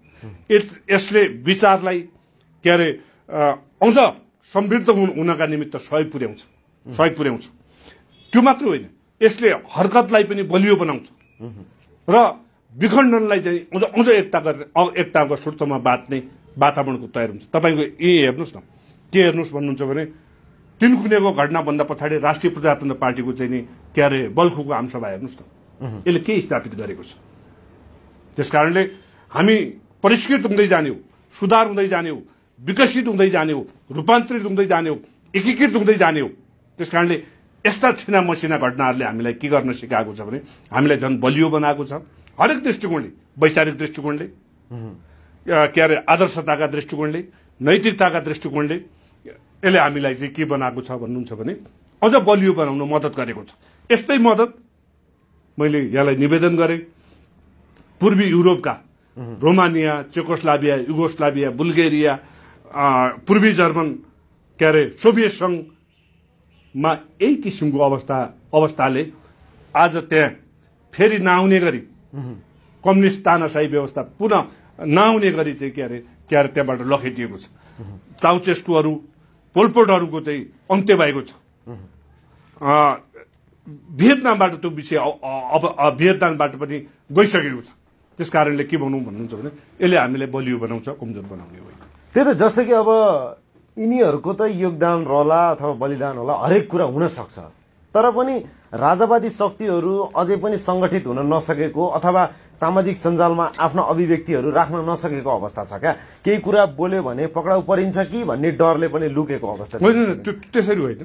यसले विचारलाई के अरे अझ समृद्ध हुनका निमित्त सहयोग पुर्याउँछ त्यो मात्र होइन यसले हरकतलाई पनि बलियो बनाउँछ र विखण्डनलाई चाहिँ अझ एकताको सूत्रमा बाँध्ने वातावरणको तयार हुन्छ तपाईको हेर्नुहोस् न के हेर्नुहोस् भन्नुहुन्छ भने तिनकुनेको घटनाभन्दा पछाडि राष्ट्रिय प्रजातन्त्र पार्टीको चाहिँ नि के अरे बल्खुको आमसभा हेर्नुहोस् न यसले के स्थापित गरेको छ त्यसकारणले हामी परिष्कृत हुँदै जाने हो सुधार हुँदै जाने हो विकसित हुँदै जाने हो रूपान्तरित हुँदै जाने हो एकीकृत हुँदै जाने हो त्यसकारणले यस्ता छिना मसिना घटनाहरूले हामीलाई के गर्न सिकाएको छ भने हामीलाई झन् बलियो बनाएको छ हरेक दृष्टिकोणले वैचारिक दृष्टिकोणले के अरे आदर्शताका दृष्टिकोणले नैतिकताका दृष्टिकोणले यसले हामीलाई चाहिँ के बनाएको छ भन्नुहुन्छ भने अझ बलियो बनाउन मद्दत गरेको छ यस्तै मद्दत मैले यहाँलाई निवेदन गरे पूर्वी युरोपका रोमानिया चेकोस्लोभाकिया युगोस्लाभिया बुल्गेरिया पूर्वी जर्मन के अरे सोभियत संघमा यही किसिमको अवस्थाले आज त्यहाँ फेरि नआउने गरी कम्युनिस्ट तानाशाही व्यवस्था पुनः नआउने गरी चाहिँ के अरे त्यहाँबाट लखेटिएको छ चाउचेस्कुहरू पोलपोटहरूको चाहिँ अन्त्य भएको छ भियतनामबाट त्यो विषय अब भियतनामबाट पनि गइसकेको छ त्यसकारणले के भनौँ भन्नुहुन्छ भने यसले हामीलाई बलियो बनाउँछ कमजोर बनाउने होइन त्यही त जस्तो कि अब यिनीहरूको त योगदान रहला अथवा बलिदान होला हरेक कुरा हुन सक्छ तर पनि राजावादी शक्तिहरू अझै पनि संगठित हुन नसकेको अथवा सामाजिक सञ्जालमा आफ्ना अभिव्यक्तिहरू राख्न नसकेको अवस्था छ क्या केही कुरा बोल्यो भने पक्राउ परिन्छ कि भन्ने डरले पनि लुकेको अवस्था छ होइन त्यसरी होइन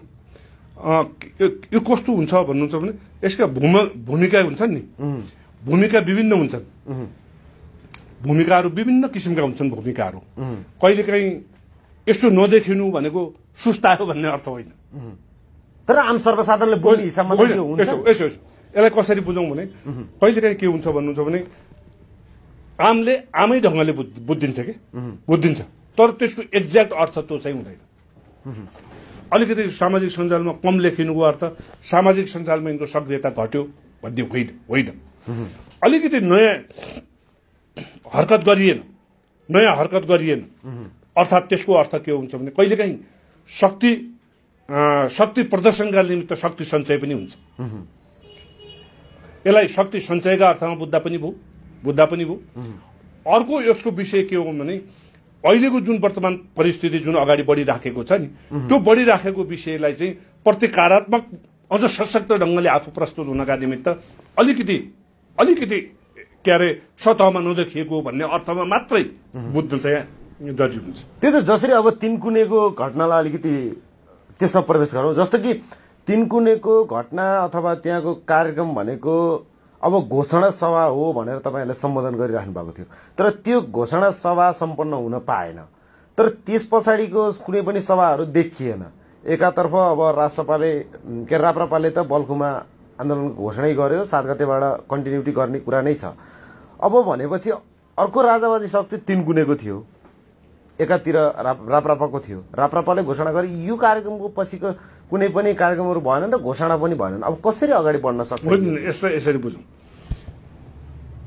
यो कस्तो हुन्छ भन्नुहुन्छ भने यसका भूमिका हुन्छन् नि भूमिका विभिन्न हुन्छन् भूमिकाहरू विभिन्न किसिमका हुन्छन् भूमिकाहरू कहिलेकाहीँ यस्तो नदेखिनु भनेको सुस्तायो भन्ने अर्थ होइन। तर आम सर्वसाधारणले बोल्ने हिसाबमा त यो हुन्छ। यसो यसलाई कसरी बुझौँ भने कहिलेकाहीँ के हुन्छ भन्नुहुन्छ भने आमले आमै ढङ्गले बुझिदिन्छ कि बुझिदिन्छ, तर त्यसको एक्ज्याक्ट अर्थ त्यो चाहिँ हुँदैन। अलिकति सामाजिक सञ्जालमा कम लेखिनुको अर्थ सामाजिक सञ्जालमा यिनको सक्रियता घट्यो भन्ने होइन। अलिकति नयाँ हरकत गरिएन अर्थात् त्यसको अर्थ के हुन्छ भने कहिलेकाहीँ शक्ति प्रदर्शनका निमित्त शक्ति सञ्चय पनि हुन्छ। यसलाई शक्ति सञ्चयका अर्थमा बुझ्दा पनि भयो। अर्को यसको विषय के हो भने अहिलेको जुन वर्तमान परिस्थिति जुन अगाडि बढिराखेको छ नि, त्यो बढिराखेको विषयलाई चाहिँ प्रतिकारात्मक अझ सशक्त ढङ्गले आफू प्रस्तुत हुनका निमित्त अलिकति के अरे सतहमा नदेखिएको भन्ने अर्थमा मात्रै बुझ्नु चाहिँ जरुरी हुन्छ। त्यो त जसरी अब तिनकुनेको घटनालाई अलिकति त्यसमा प्रवेश गरौँ। जस्तो कि तिनकुनेको घटना अथवा त्यहाँको कार्यक्रम भनेको अब घोषणा सभा हो भनेर तपाईँहरूले सम्बोधन गरिराख्नु भएको थियो, तर त्यो घोषणा सभा सम्पन्न हुन पाएन। तर त्यस पछाडिको कुनै पनि सभाहरू देखिएन। एकातर्फ अब राप्रपाले त बल्खुमा आन्दोलनको घोषणै गर्यो, 7 गतेबाट कन्टिन्युटी गर्ने कुरा नै छ। अब भनेपछि अर्को राजावादी शक्ति तिनकुनेको थियो, एकातिर राप्रपाको थियो। राप्रपाले घोषणा गरे, यो कार्यक्रमको पछिको कुनै पनि कार्यक्रमहरू भएन र घोषणा पनि भएन। अब कसरी अगाडि बढ्न सक्छ? यसरी बुझौँ,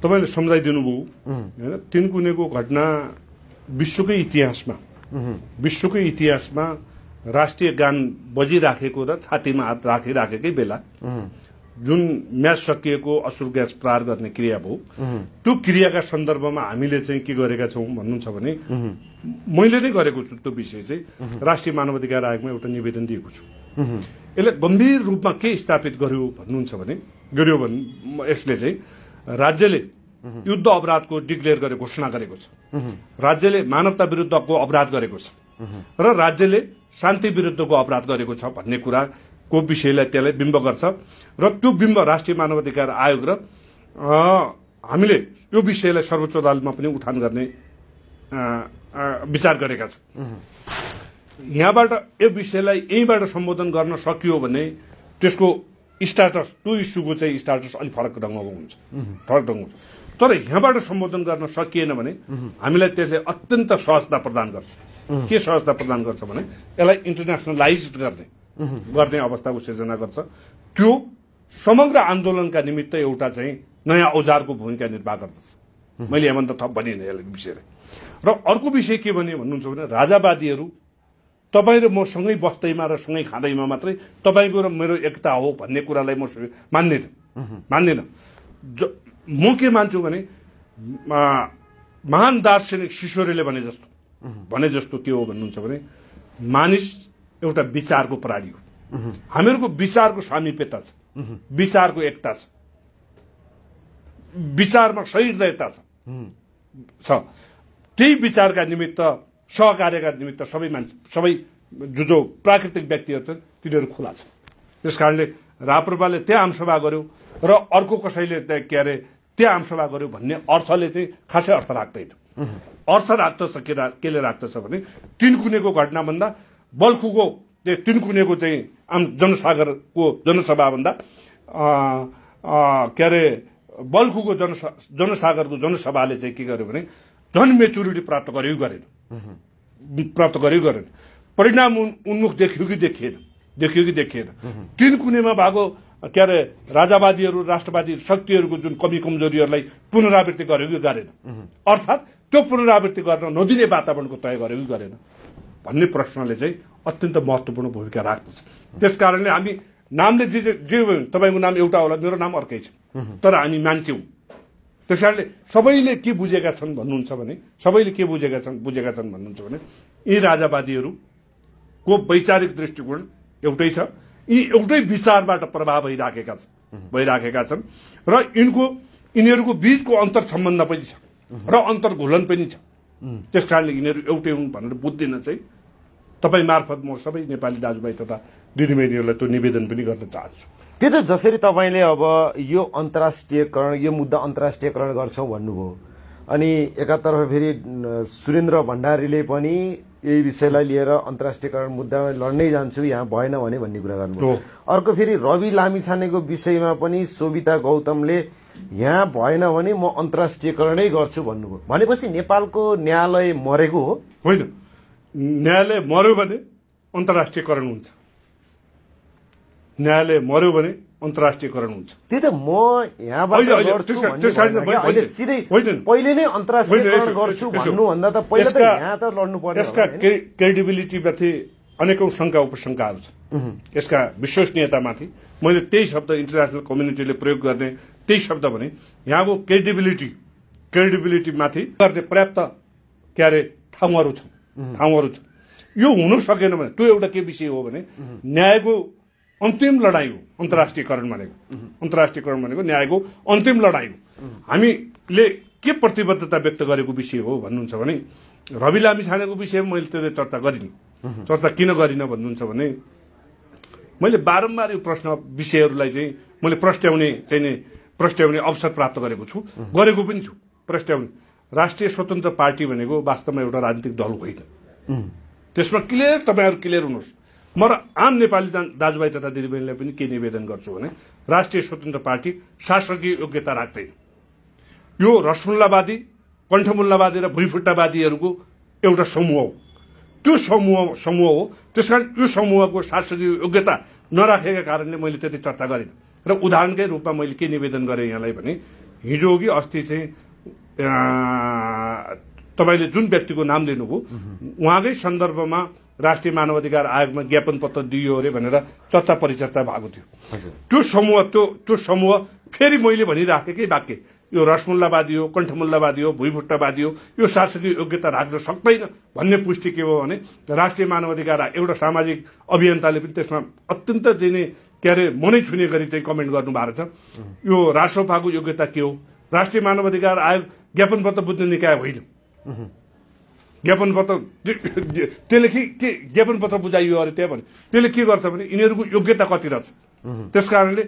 तपाईँले सम्झाइदिनु भयो होइन। तिनकुनेको घटना विश्वकै इतिहासमा राष्ट्रिय गान बजिराखेको र छातीमा हात राखिराखेकै बेला जुन म्याच सकिएको अश्रु ग्यास प्रहार गर्ने क्रिया भयो, त्यो क्रियाका सन्दर्भमा हामीले चाहिँ के गरेका छौँ भन्नुहुन्छ भने मैले नै गरेको छु। त्यो विषय चाहिँ राष्ट्रिय मानवाधिकार आयोगमा एउटा निवेदन दिएको छु। यसले गम्भीर रूपमा के स्थापित गर्यो भने यसले चाहिँ राज्यले युद्ध अपराधको डिक्लेयर गरेको घोषणा गरेको छ, राज्यले मानवता विरुद्धको अपराध गरेको छ र राज्यले शान्ति विरुद्धको अपराध गरेको छ भन्ने कुराको विषयलाई त्यसलाई बिम्ब गर्छ। र त्यो बिम्ब राष्ट्रिय मानवाधिकार आयोग र हामीले यो विषयलाई सर्वोच्च अदालतमा पनि उठान गर्ने विचार गरेका छौँ। यहाँबाट यो विषयलाई यहीँबाट सम्बोधन गर्न सकियो भने त्यसको स्ट्याटस, त्यो इस्युको चाहिँ स्ट्याटस अलिक फरक ढङ्गको हुन्छ। तर यहाँबाट सम्बोधन गर्न सकिएन भने हामीलाई त्यसले अत्यन्त सहजता प्रदान गर्छ। के सहजता प्रदान गर्छ भने यसलाई इन्टरनेसनलाइज गर्ने अवस्थाको सिर्जना गर्छ। त्यो समग्र आन्दोलनका निमित्त एउटा चाहिँ नयाँ औजारको भूमिका निर्वाह गर्दछ। मैले यहाँभन्दा थप भनिनँ यसलाई विषयलाई। र अर्को विषय के भन्नुहुन्छ भने राजावादीहरू तपाईँ र म सँगै बस्दैमा र सँगै खाँदैमा मात्रै तपाईँको र मेरो एकता हो भन्ने कुरालाई म मान्दिनँ। म के मान्छु भने महान दार्शनिक शिशोरेले भने जस्तो के हो भन्नुहुन्छ भने मानिस एउटा विचारको प्राणी हो। हामीहरूको विचारको सामिप्यता छ, विचारको एकता छ, विचारमा सहृदयता छ। त्यही विचारका निमित्त, सहकार्यका निमित्त सबै जो प्राकृतिक व्यक्तिहरू छन् तिनीहरू खुला छन्। त्यस कारणले राप्रपाले त्यहाँ आमसभा गर्यो र अर्को कसैले त्यहाँ आमसभा गर्यो भन्ने अर्थले चाहिँ खासै अर्थ राख्दैन। अर्थ राख्दछ केले राख्दछ भने तिनकुनेको घटनाभन्दा बल्खुको तिनकुनेको चाहिँ जनसागरको जनसभाभन्दा बल्खुको जनसागरको जनसभाले चाहिँ के गर्यो भने झन् मेच्युरिटी प्राप्त गर्यो गरेन। परिणाम उन्मुख देखियो कि देखिएन। तिनकुनेमा भएको राजावादीहरू, राष्ट्रवादी शक्तिहरूको जुन कमी कमजोरीहरूलाई पुनरावृत्ति गर्यो कि गरेन, अर्थात् त्यो पुनरावृत्ति गर्न नदिने वातावरणको तय गर्यो कि गरेन भन्ने प्रश्नले चाहिँ अत्यन्त महत्त्वपूर्ण भूमिका राख्दछ। त्यस कारणले हामी नामले जे तपाईँको नाम एउटा होला, मेरो नाम अर्कै छ, तर हामी मान्छे हौँ। त्यस कारणले सबैले के बुझेका छन् भन्नुहुन्छ भने यी राजावादीहरूको वैचारिक दृष्टिकोण एउटै छ, यी एउटै विचारबाट प्रभाव भइराखेका छन् र यिनीहरूको बीचको अन्तर सम्बन्ध पनि छ र अन्तर्घुलन पनि छ। त्यस कारणले यिनीहरू एउटै हुन् भनेर बुझ्दिन चाहिँ तपाईँ मार्फत म सबै नेपाली दाजुभाइ तथा दिदीबहिनीहरूलाई त्यो निवेदन पनि गर्न चाहन्छु। त्यो त जसरी तपाईँले अब यो अन्तर्राष्ट्रियकरण, यो मुद्दा अन्तर्राष्ट्रियकरण गर्छौँ भन्नुभयो, अनि एकातर्फ फेरि सुरेन्द्र भण्डारीले पनि यही विषयलाई लिएर अन्तर्राष्ट्रियकरण मुद्दामा लड्नै जान्छु यहाँ भएन भने भन्ने कुरा गर्नुभयो। अर्को फेरि रवि लामिछानेको विषयमा पनि सोभिता गौतमले यहाँ भएन भने म अन्तर्राष्ट्रियकरणै गर्छु भन्नुभयो। भनेपछि नेपालको न्यायालय मरेको हो? होइन, न्यायालय मर्यो भने अन्तर्राष्ट्रियकरण हुन्छ। न्यायालय मर्यो भने अन्तर्राष्ट्रियकरण हुन्छ। त्यही त म यहाँबाट लड्छु भन्ने सिधै पहिले नै अन्तर्राष्ट्रियकरण गर्छु भन्नुभन्दा त पहिला त यहाँ त लड्नु पर्यो। यसका क्रेडिबिलिटीमाथि अनेकौं शंका उपशंकाहरू छन्। यसका विश्वसनीयतामाथि मैले त्यही शब्द इन्टरनेसनल कम्युनिटीले प्रयोग गर्ने त्यही शब्द भने यहाँको क्रेडिबिलिटीमाथि गर्ने पर्याप्त ठाउँहरू छन्। यो हुन सकेन भने त्यो एउटा के विषय हो भने न्यायको अन्तिम लडाई हो अन्तर्राष्ट्रियकरण भनेको। अन्तर्राष्ट्रियकरण भनेको न्यायको अन्तिम लडाई हो। हामीले के प्रतिबद्धता व्यक्त गरेको विषय हो भन्नुहुन्छ भने रवि लामिछानेको विषयमा मैले त्यसले चर्चा गरिनँ। चर्चा किन गरिनँ भन्नुहुन्छ भने मैले बारम्बार यो विषयहरूलाई चाहिँ मैले प्रस्ट्याउने अवसर प्राप्त गरेको छु, गरेको पनि छु। प्रस्ट्याउने राष्ट्रिय स्वतन्त्र पार्टी भनेको वास्तवमा एउटा राजनीतिक दल होइन। त्यसमा तपाईहरु क्लियर हुनुहोस्। म आम नेपाली दाजुभाइ तथा दिदीबहिनीलाई पनि के निवेदन गर्छु भने राष्ट्रिय स्वतन्त्र पार्टी शासकीय योग्यता राख्दैन। यो रसमुल्लावादी, कण्ठमुल्लावादी र भुइँफुट्टावादीहरूको एउटा समूह हो। त्यो समूह हो। त्यसकारण यो समूहको शासकीय योग्यता नराखेका कारणले मैले त्यति चर्चा गरिनँ। र उदाहरणकै रूपमा मैले के निवेदन गरेँ यहाँलाई भने हिजो कि अस्ति चाहिँ तपाईले जुन व्यक्तिको नाम लिनुभयो उहाँकै सन्दर्भमा राष्ट्रिय मानवाधिकार आयोगमा ज्ञापन पत्र दियो अरे भनेर चर्चा परिचर्चा भएको थियो। त्यो समूह फेरि मैले भनिराखेकै वाक्य यो रसमुल्लावादी हो, कण्ठमुल्लावादी हो, भुइँफुट्टावादी हो, यो शासकीय योग्यता राख्न सक्दैन भन्ने पुष्टि के हो भने राष्ट्रिय मानवाधिकार एउटा सामाजिक अभियन्ताले पनि त्यसमा अत्यन्त चाहिँ मनै छुने गरी चाहिँ कमेन्ट गर्नु भएको छ। यो रासोपाको योग्यता के हो? राष्ट्रिय मानवाधिकार आयोग ज्ञापन पत्र बुझ्ने निकाय होइन। ज्ञापन पत्र त्यसले के ज्ञापन पत्र बुझाइयो अरे त्यहाँ भने त्यसले के गर्छ भने यिनीहरूको योग्यता कति रहेछ। त्यसकारणले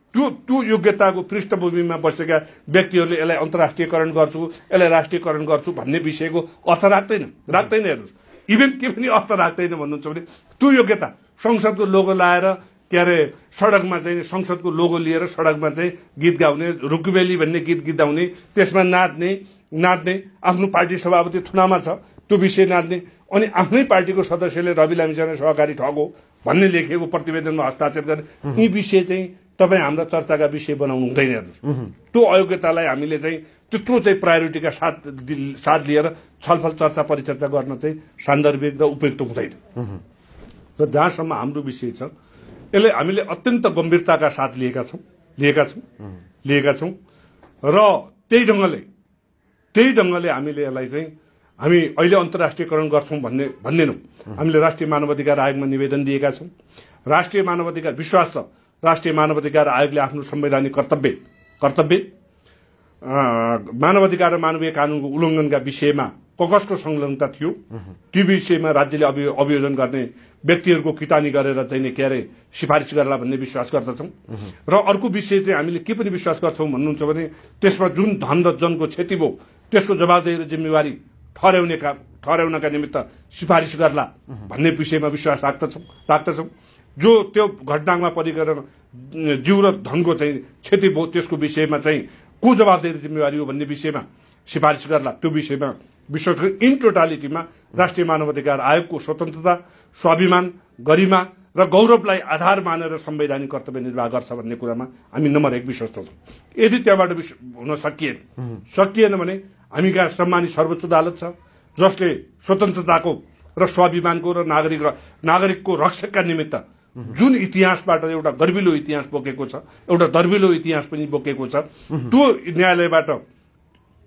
त्यो योग्यताको पृष्ठभूमिमा बसेका व्यक्तिहरूले यसलाई अन्तर्राष्ट्रियकरण गर्छु, यसलाई राष्ट्रियकरण गर्छु भन्ने विषयको अर्थ राख्दैन। हेर्नुहोस्, इभेन के पनि अर्थ राख्दैन भन्नुहुन्छ भने त्यो योग्यता संसदको लोगो लाएर सडकमा चाहिँ संसदको लोगो लिएर सडकमा चाहिँ गीत गाउने, रुकुबेली भन्ने गीत गाउने, त्यसमा नाच्ने आफ्नो पार्टी सभापति थुनामा छ त्यो विषय नाच्ने, अनि आफ्नै पार्टीको सदस्यले रवि लामिछाने सहकारी ठग हो भन्ने लेखिएको प्रतिवेदनमा हस्ताक्षर गर्ने, यी विषय चाहिँ तपाईँ हाम्रा चर्चाका विषय बनाउनु हुँदैन। हेर्नुहोस्, त्यो अयोग्यतालाई हामीले चाहिँ त्यत्रो चाहिँ प्रायोरिटीका साथ लिएर छलफल चर्चा परिचर्चा गर्न चाहिँ सान्दर्भिक र उपयुक्त हुँदैन। र जहाँसम्म हाम्रो विषय छ यसले हामीले अत्यन्त गम्भीरताका साथ लिएका छौं र त्यही ढंगले हामीले यसलाई चाहिँ हामी अहिले अन्तर्राष्ट्रियकरण गर्छौं भन्दैनौं। हामीले राष्ट्रिय मानवाधिकार आयोगमा निवेदन दिएका छौं। राष्ट्रिय मानवाधिकार विश्वास छ राष्ट्रिय मानवाधिकार आयोगले आफ्नो संवैधानिक कर्तव्य मानवाधिकार र मानवीय कानूनको उल्लङ्घनका विषयमा कसको संलग्नता थियो त्यो विषयमा राज्यले अभियोजन गर्ने व्यक्तिहरूको किटानी गरेर चाहिँ सिफारिस गर्ला भन्ने विश्वास गर्दछौं। र अर्को विषय चाहिँ हामीले के पनि विश्वास गर्छौं भन्नुहुन्छ भने त्यसमा जुन धन र जनको क्षति भयो त्यसको जवाबदेही र जिम्मेवारी ठहराउनका निमित्त सिफारिस गर्ला भन्ने विषयमा विश्वास राख्दछौं। जो त्यो घटनामा परिकर जीव र धनको चाहिँ क्षति भयो त्यसको विषयमा चाहिँ को जवाबदेही र जिम्मेवारी हो भन्ने विषयमा सिफारिस गर्ला, त्यो विषयमा विश्वास इन टोटालिटीमा राष्ट्रिय मानवाधिकार आयोगको स्वतन्त्रता, स्वाभिमान, गरिमा र गौरवलाई आधार मानेर संवैधानिक कर्तव्य निर्वाह गर्छ भन्ने कुरामा हामी नम्बर 1 विश्वस्त छौं। यदि त्यहाँबाट हुन सकिएन भने हामी कहाँ सम्मानित सर्वोच्च अदालत छ जसले स्वतन्त्रताको र स्वाभिमानको र नागरिकको रक्षाका निमित्त जुन इतिहासबाट एउटा गर्विलो इतिहास बोकेको छ, एउटा दर्विलो इतिहास पनि बोकेको छ, त्यो न्यायालयबाट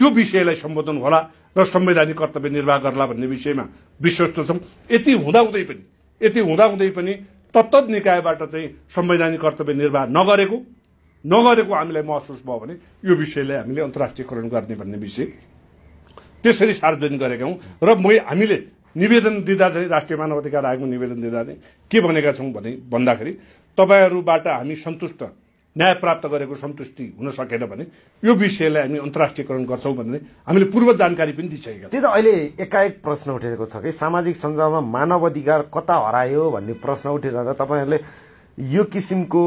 त्यो विषयलाई सम्बोधन होला र संवैधानिक कर्तव्य निर्वाह गर्ला भन्ने विषयमा विश्वस्त छौं। यति हुँदाहुँदै पनि तत्तद निकायबाट चाहिँ संवैधानिक कर्तव्य निर्वाह नगरेको हामीलाई महसुस भयो भने यो विषयलाई हामीले अन्तर्राष्ट्रियकरण गर्ने भन्ने विषय त्यसरी सार्वजनिक गरेका हौं। र हामीले निवेदन दिँदा चाहिँ राष्ट्रिय मानवाधिकार आयोगमा निवेदन दिँदा चाहिँ के भनेका छौं भन्दाखेरि तपाईहरुबाट हामी सन्तुष्ट न्याय प्राप्त गरेको सन्तुष्टि हुन सकेन भने यो विषयलाई हामी अन्तर्राष्ट्रियकरण गर्छौँ भन्ने हामीले पूर्व जानकारी पनि दिइसकेका छौँ। त्यही त अहिले एकाएक प्रश्न उठेको छ कि सामाजिक सञ्जालमा मानव अधिकार कता हरायो भन्ने प्रश्न उठिरहँदा तपाईँहरूले यो किसिमको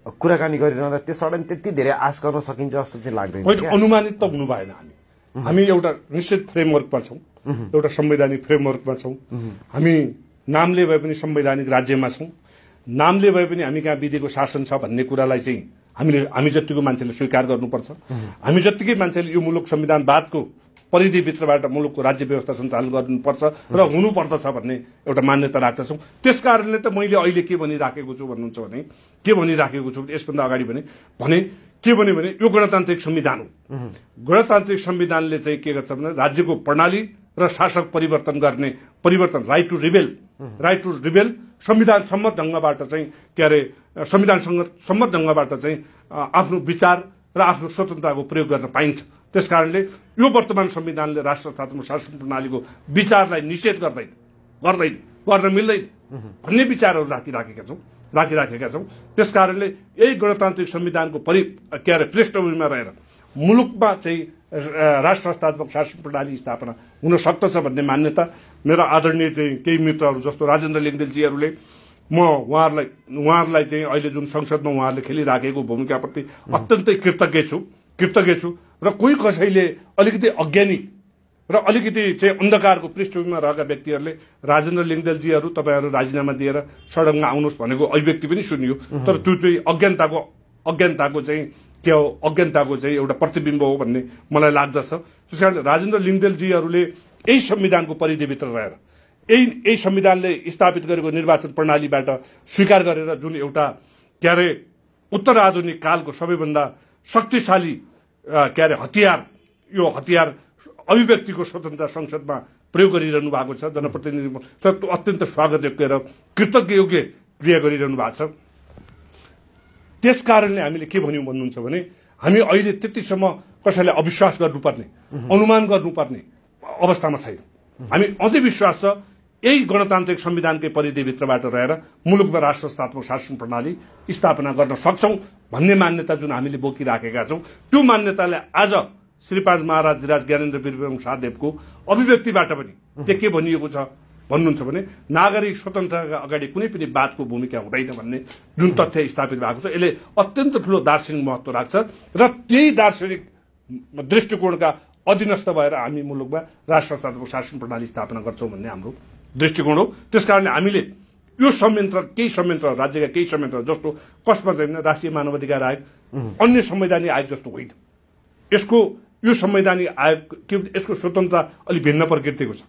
कुराकानी गरिरहँदा त्यसबाट त्यति धेरै आश गर्न सकिन्छ जस्तो चाहिँ लाग्दैन। होइन, अनुमानित त हुनु भएन। हामी एउटा निश्चित फ्रेमवर्कमा छौँ, एउटा संवैधानिक फ्रेमवर्कमा छौँ। हामी नामले भए पनि संवैधानिक राज्यमा छौँ, नामले भए पनि हामी कहाँ विधिको शासन छ भन्ने कुरालाई चाहिँ हामी जतिको मान्छेले स्वीकार गर्नुपर्छ। हामी जतिकै मान्छेले यो मुलुक संविधानवादको परिधिभित्रबाट मुलुकको राज्य व्यवस्था सञ्चालन गर्नुपर्छ र हुनुपर्दछ भन्ने एउटा मान्यता राख्दछौँ। त्यस कारणले त मैले अहिले के भनिराखेको छु भन्नुहुन्छ भने के भनिराखेको छु यसभन्दा अगाडि भने के भन्यो भने यो गणतान्त्रिक संविधान हो। गणतान्त्रिक संविधानले चाहिँ के गर्छ भने राज्यको प्रणाली र शासक परिवर्तन राइट टु रिबेल संविधान सम्मत ढङ्गबाट चाहिँ के अरे संविधान सम्मत ढङ्गबाट चाहिँ आफ्नो विचार र आफ्नो स्वतन्त्रताको प्रयोग गर्न पाइन्छ। त्यस कारणले यो वर्तमान संविधानले राष्ट्रतात्मक शासन प्रणालीको विचारलाई निषेध गर्न मिल्दैन भन्ने विचारहरू राखिराखेका छौँ। त्यस कारणले यही गणतान्त्रिक संविधानको पृष्ठभूमिमा रहेर मुलुकमा चाहिँ राष्ट्रतात्मक शासन प्रणाली स्थापना हुन सक्दछ भन्ने मान्यता मेरा आदरणीय चाहिँ केही मित्रहरू जस्तो राजेन्द्र लिङ्गदेलजीहरूले म उहाँहरूलाई चाहिँ अहिले जुन संसदमा उहाँहरूले खेलिराखेको भूमिकाप्रति अत्यन्तै कृतज्ञ छु र कोही कसैले अलिकति अज्ञानी र अलिकति चाहिँ अन्धकारको पृष्ठभूमिमा रहेका व्यक्तिहरूले राजेन्द्र लिङ्गदेलजीहरू तपाईँहरू राजीनामा दिएर सडकमा आउनुहोस् भनेको अभिव्यक्ति पनि सुनियो। तर त्यो चाहिँ अज्ञानताको चाहिँ एउटा प्रतिबिम्ब हो भन्ने मलाई लाग्दछ। त्यसकारण राजेन्द्र लिङ्गदेलजीहरूले यही संविधानको परिधिभित्र रहेर यही संविधानले स्थापित गरेको निर्वाचन प्रणालीबाट स्वीकार गरेर जुन एउटा उत्तराधुनिक कालको सबैभन्दा शक्तिशाली हतियार अभिव्यक्तिको स्वतन्त्रता संसदमा प्रयोग गरिरहनु भएको छ। जनप्रतिनिधि अत्यन्त स्वागत योग्य र कृतज्ञ योग्य क्रिया गरिरहनु भएको छ। त्यस कारणले हामीले के भन्यौँ भन्नुहुन्छ भने हामी अहिले त्यतिसम्म कसैलाई अविश्वास गर्नुपर्ने अनुमान गर्नुपर्ने अवस्थामा छैन। हामी अझै विश्वास छ यही गणतान्त्रिक संविधानकै परिधिभित्रबाट रहेर मुलुकमा राष्ट्रतात्मक शासन प्रणाली स्थापना गर्न सक्छौँ भन्ने मान्यता जुन हामीले बोकिराखेका छौँ त्यो मान्यताले आज श्री 5 महाराज धीराज ज्ञानेन्द्र वीरविक्रम शाहदेवको अभिव्यक्तिबाट पनि त्यो के भनिएको छ भन्नुहुन्छ भने नागरिक स्वतन्त्रताका अगाडि कुनै पनि वादको भूमिका हुँदैन भन्ने जुन तथ्य स्थापित भएको छ यसले अत्यन्त ठूलो दार्शनिक महत्त्व राख्छ र त्यही दार्शनिक दृष्टिकोणका अधीनस्थ भएर हामी मुलुकमा राष्ट्रतात्मक शासन प्रणाली स्थापना गर्छौँ भन्ने हाम्रो दृष्टिकोण हो। त्यसकारणले हामीले यो केही संयन्त्र राज्यका केही संयन्त्र जस्तो कसमा चाहिँ राष्ट्रिय मानवाधिकार आयोग अन्य संवैधानिक आयोग जस्तो होइन। यो संवैधानिक आयोग यसको स्वतन्त्रता अलिक भिन्न प्रकृतिको छ।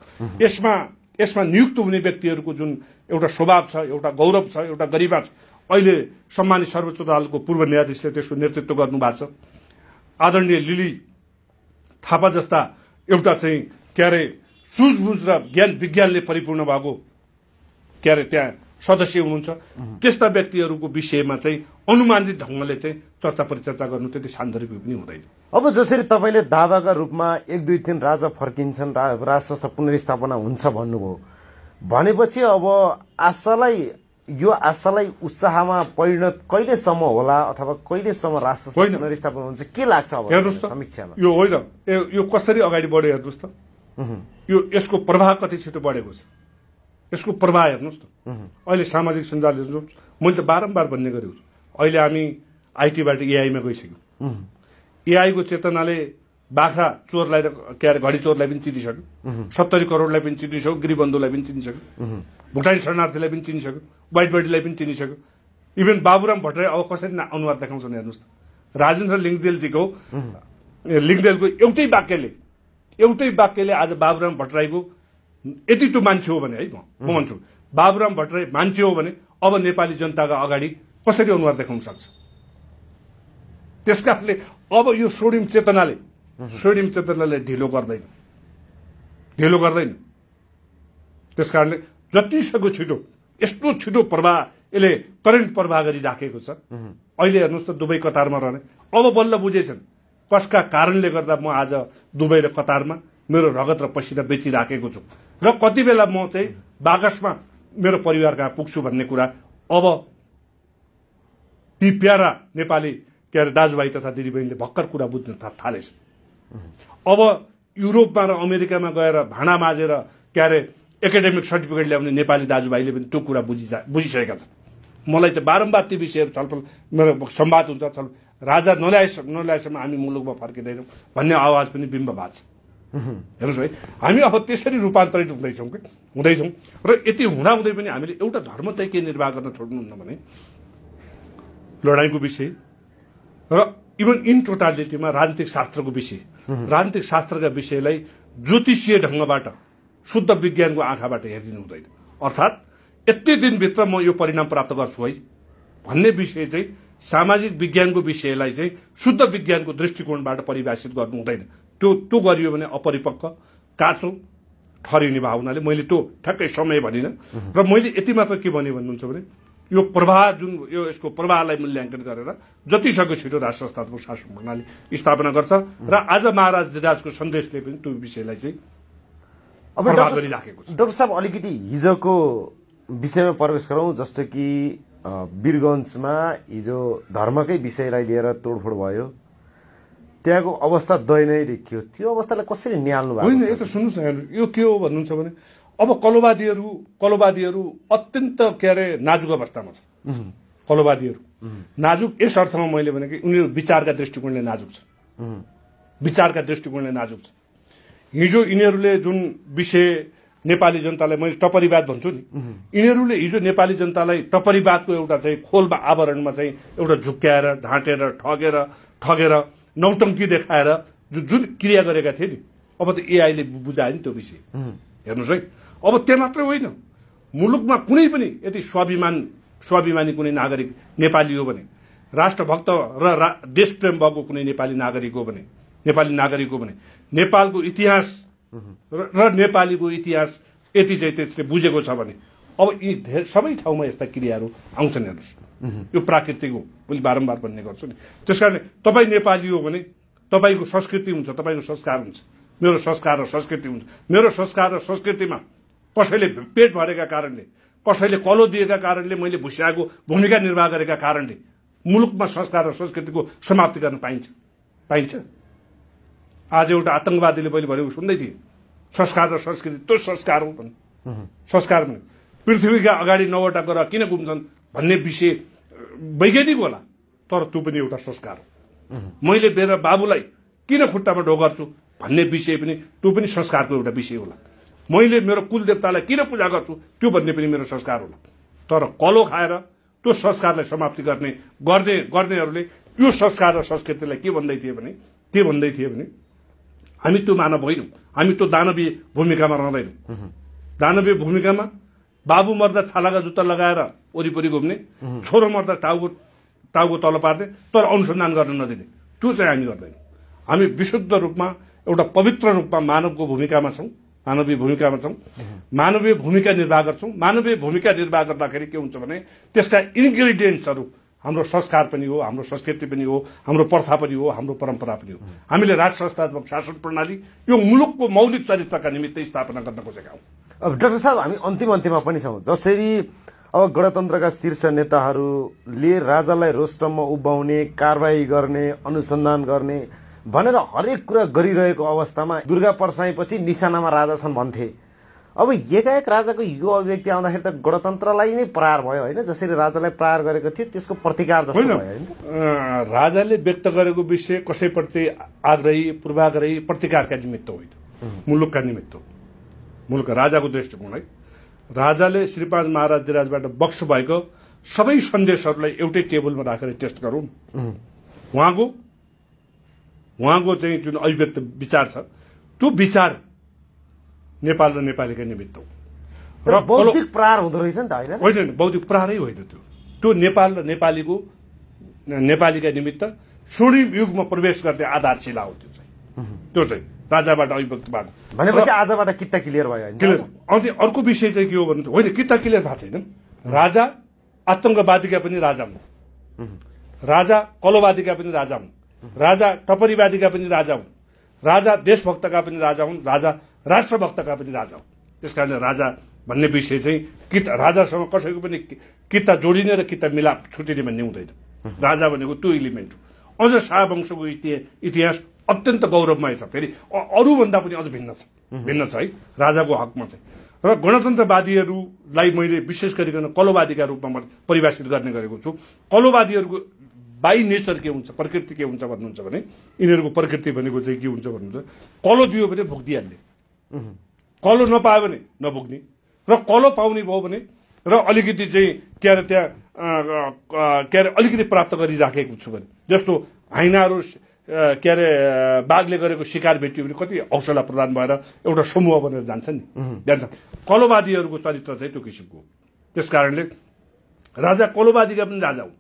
यसमा नियुक्त हुने व्यक्तिहरूको जुन एउटा स्वभाव छ, एउटा गौरव छ, एउटा गरिमा छ। अहिले सम्मानित सर्वोच्च अदालतको पूर्व न्यायाधीशले त्यसको नेतृत्व गर्नुभएको छ। आदरणीय लिली थापा जस्ता एउटा चाहिँ सुझबुझ र ज्ञान विज्ञानले परिपूर्ण भएको त्यहाँ सदस्य हुनुहुन्छ। त्यस्ता व्यक्तिहरूको विषयमा चाहिँ अनुमानित ढङ्गले चाहिँ चर्चा परिचर्चा गर्नु त्यति सान्दर्भिक पनि हुँदैन। अब जसरी तपाईँले दावाका रूपमा 1, 2, 3 राजा फर्किन्छन्, राजसंस्था पुनर्स्थापना हुन्छ भन्नुभयो भनेपछि अब यो आशालाई उत्साहमा परिणत कहिलेसम्म होला अथवा कहिलेसम्म राजसंस्था पुनर्स्थापना हुन्छ के लाग्छ अब समीक्षामा? यो होइन, यो कसरी अगाडि बढ्यो हेर्नुहोस् त। यसको प्रभाव कति छिटो बढेको छ, यसको प्रभाव हेर्नुहोस् त। अहिले सामाजिक सञ्जाल हेर्नुहोस्, मैले त बारम्बार भन्ने गरेको छु। अहिले हामी आइटीबाट एआईमा गइसक्यौँ। एआईको चेतनाले बाख्रा चोरलाई घडी चोरलाई पनि चिनिसक्यो, 70 करोडलाई पनि चिनिसक्यो, गृहबन्धुलाई पनि चिनिसक्यो, भुटानी शरणार्थीलाई पनि चिनिसक्यो, व्हाइट बडीलाई पनि चिनिसक्यो। इभन बाबुराम भट्टराई अब कसरी अनुहार देखाउँछन् हेर्नुहोस् त। राजेन्द्र लिङ्गदेलको एउटै वाक्यले आज बाबुराम भट्टराईको यति त्यो मान्छे हो भने है म भन्छु बाबुराम भट्टराई मान्छे हो भने अब नेपाली जनताका अगाडि कसरी अनुहार देखाउन सक्छ? त्यसकारणले अब यो स्वर्णिम चेतनाले ढिलो गर्दैन। त्यसकारणले जतिसक्दो छिटो यस्तो छिटो प्रवाह यसले करेन्ट प्रवाह गरिराखेको छ। अहिले हेर्नुहोस् त दुबई कतारमा रहने अब बल्ल बुझेछन् कसका कारणले गर्दा म आज दुबई र कतारमा मेरो रगत र पसिना बेचिराखेको छु र कति बेला म चाहिँ बागसमा मेरो परिवार कहाँ पुग्छु भन्ने कुरा अब ती प्यारा नेपाली के अरे दाजुभाइ तथा दिदीबहिनीले भर्खर कुरा बुझ्न थालेछ। अब युरोपमा र अमेरिकामा गएर भाँडा माझेर के अरे एकाडेमिक सर्टिफिकेट ल्याउने नेपाली दाजुभाइले पनि त्यो कुरा बुझिसकेका छन्। मलाई त बारम्बार ती विषयहरू छलफल मेरो संवाद हुन्छ, राजा नल्याएसम्म हामी मुलुकमा फर्किँदैनौँ भन्ने आवाज पनि बिम्ब भएको छ। हेर्नुहोस् है, हामी अब त्यसरी रूपान्तरित हुँदैछौँ र यति हुँदाहुँदै पनि हामीले एउटा धर्म चाहिँ के निर्वाह गर्न छोड्नुहुन्न भने लडाईँको विषय र इभन इन टोटालिटीमा राजनीतिक शास्त्रको विषय, राजनीतिक शास्त्रका विषयलाई ज्योतिषीय ढङ्गबाट शुद्ध विज्ञानको आँखाबाट हेरिदिनु हुँदैन। अर्थात् यति दिनभित्र म यो परिणाम प्राप्त गर्छु है भन्ने विषय चाहिँ सामाजिक विज्ञानको विषयलाई चाहिँ शुद्ध विज्ञानको दृष्टिकोणबाट परिभाषित गर्नु हुँदैन। त्यो गरियो भने अपरिपक्व काँचो ठहरिने भाव हुनाले मैले त्यो ठ्याक्कै समय भनिनँ। र मैले यति मात्र के भने भन्नुहुन्छ भने यो प्रवाह जुन यो यसको प्रवाहलाई मूल्याङ्कन गरेर जतिसक्दो छिटो राष्ट्र संस्थात्मक शासन प्रणाली स्थापना गर्छ र आज महाराज धिराजको सन्देशले पनि त्यो विषयलाई चाहिँ अब डाक्टर साहब अलिकति हिजोको विषयमा प्रवेश गरौँ। जस्तो कि वीरगञ्जमा हिजो धर्मकै विषयलाई लिएर तोडफोड भयो, त्यहाँको अवस्था दयनीय देखियो। त्यो अवस्थालाई कसरी निहाल्नु भएको? होइन, यता सुन्नुहोस् न, यो के हो भन्नुहुन्छ भने अब कलोवादीहरू अत्यन्त के अरे नाजुक अवस्थामा छ। कलोवादीहरू नाजुक यस अर्थमा मैले भने कि उनीहरू विचारका दृष्टिकोणले नाजुक छ, विचारका दृष्टिकोणले नाजुक छ। हिजो यिनीहरूले जुन विषय नेपाली जनतालाई, मैले टपरीवाद भन्छु नि, यिनीहरूले हिजो नेपाली जनतालाई टपरीवादको एउटा चाहिँ खोलमा आवरणमा चाहिँ एउटा झुक्क्याएर ढाँटेर ठगेर नौटङ्की देखाएर जुन क्रिया गरेका थिए नि, अब त एआईले बुझायो नि त्यो विषय। हेर्नुहोस् है, अब त्यो मात्रै होइन, मुलुकमा कुनै पनि यदि स्वाभिमानी कुनै नागरिक नेपाली हो भने, राष्ट्रभक्त र देशप्रेम भएको कुनै नेपाली नागरिक हो भने नेपालको इतिहास र नेपालीको इतिहास यति चाहिँ त्यसले बुझेको छ भने अब यी सबै ठाउँमा यस्ता क्रियाहरू आउँछन्। हेर्नुहोस्, यो प्राकृतिक हो, मैले बारम्बार भन्ने गर्छु नि। त्यसकारणले तपाईँ नेपाली हो भने तपाईँको संस्कृति हुन्छ, तपाईँको संस्कार हुन्छ। मेरो संस्कार र संस्कृति हुन्छ। मेरो संस्कार र संस्कृतिमा कसैले पेट भरेका कारणले, कसैले कलो दिएका कारणले, मैले भुस्याएको भूमिका निर्वाह गरेका कारणले मुलुकमा संस्कार र संस्कृतिको समाप्ति गर्न पाइन्छ? आज एउटा आतंकवादीले मैले भनेको सुन्दै थिएँ, संस्कार र संस्कृति त्यो संस्कार हो भने, संस्कार भने पृथ्वीका अगाडि 9वटा ग्रह किन घुम्छन् भन्ने विषय वैज्ञानिक होला, तर त्यो पनि एउटा संस्कार हो। मैले मेरो बाबुलाई किन खुट्टामा ढोगर्छु भन्ने विषय पनि त्यो पनि संस्कारको एउटा विषय होला। मैले मेरो कुल देवतालाई किन पूजा गर्छु त्यो भन्ने पनि मेरो संस्कार होला। तर कलो खाएर त्यो संस्कारलाई समाप्ति गर्नेहरूले यो संस्कार र संस्कृतिलाई के भन्दै थिए भने हामी त्यो मानव होइनौँ, हामी त्यो दानवीय भूमिकामा रहँदैनौँ। दानवीय भूमिकामा बाबु मर्दा छालाका जुत्ता लगाएर वरिपरि घुम्ने, छोरो मर्दा टाउको तल पार्ने, तर अनुसन्धान गर्न नदिने, त्यो चाहिँ हामी गर्दैनौँ। हामी विशुद्ध रूपमा एउटा पवित्र रूपमा मानवीय भूमिका छौँ, मानवीय भूमिका निर्वाह गर्छौँ। मानवीय भूमिका निर्वाह गर्दाखेरि के हुन्छ भने त्यसका इन्ग्रेडियन्ट्सहरू हाम्रो संस्कार पनि हो, हाम्रो संस्कृति पनि हो, हाम्रो प्रथा पनि हो, हाम्रो परम्परा पनि हो। हामीले राष्ट्र संस्थात्मक शासन प्रणाली यो मुलुकको मौलिक चरित्रका निमित्त स्थापना गर्न खोजेका हौँ। अब डाक्टर साहब, हामी अन्तिममा पनि छौँ। जसरी अब गणतन्त्रका शीर्ष नेताहरूले राजालाई रोस्टममा उभ्याउने, कारबाही गर्ने, अनुसन्धान गर्ने भनेर हरेक कुरा गरिरहेको अवस्थामा दुर्गा पर्साईपछि निशानामा राजा छन् भन्थे। अब एकाएक राजाको यो अभिव्यक्ति आउँदाखेरि त गणतन्त्रलाई नै प्रहार भयो होइन? जसरी राजालाई प्रहार गरेको थियो त्यसको प्रतिकार जस्तो भयो होइन? राजाले व्यक्त गरेको विषय कसैप्रति आग्रही, पूर्वाग्रही, प्रतिकारका निमित्त होइन, मुलुकका निमित्त हो। मुलुक राजाको दृष्टिकोण है। राजाले श्री 5 महाराज धिराजबाट बक्स भएको सबै सन्देशहरूलाई एउटै टेबलमा राखेर टेस्ट गरौँ। उहाँको चाहिँ जुन अभिव्यक्त विचार छ त्यो विचार नेपाल र नेपालीका निमित्त हो। र बौद्धिक प्रहार हुँदो रहेछ नि त होइन? होइन, बौद्धिक प्रहारै होइन, त्यो नेपाल र नेपालीका निमित्त स्वर्णिम युगमा प्रवेश गर्ने आधारशिला हो। त्यो चाहिँ राजाबाट अभिव्यक्त भएको भनेपछि आजबाट किता क्लियर भयो होइन? अनि अर्को विषय चाहिँ के हो भन्नुहुन्छ? होइन, किता क्लियर भएको छैन। राजा आतंकवादीका पनि राजा हुन्, राजा कलोवादीका पनि राजा हुन्, राजा टपरीवादीका पनि राजा हुन्, राजा देशभक्तका पनि राजा हुन्, राजा राष्ट्रभक्तका पनि राजा हुन्। त्यसकारणले राजा भन्ने विषय चाहिँ राजासँग कसैको पनि किता जोडिने र किता मिलाप छुटिने भन्ने हुँदैन। राजा भनेको त्यो इलिमेन्ट हो। अझ शाहवंशको इतिहास अत्यन्त गौरवमय छ, फेरि अरूभन्दा पनि अझ भिन्न छ है राजाको हकमा चाहिँ। र गणतन्त्रवादीहरूलाई मैले विशेष गरिकन कलोवादीका रूपमा परिभाषित गर्ने गरेको छु। कलोवादीहरूको बाई नेचर के हुन्छ, प्रकृति के हुन्छ भन्नुहुन्छ भने यिनीहरूको प्रकृति भनेको चाहिँ के हुन्छ भन्नुहुन्छ, कलो दियो भने भोग्दिहाल्ने, कलो नपायो भने नभोग्ने, र कलो पाउने भयो भने र अलिकति चाहिँ के अरे त्यहाँ के अरे अलिकति प्राप्त गरिराखेको छु भने, जस्तो हाइनाहरू के अरे बाघले गरेको शिकार भेटियो भने कति हौसला प्रदान भएर एउटा समूह बनेर जान्छ नि, जान्छ। कलोवादीहरूको चरित्र चाहिँ त्यो किसिमको हो। त्यस कारणले राजा कलोवादीका पनि राजा हुन्,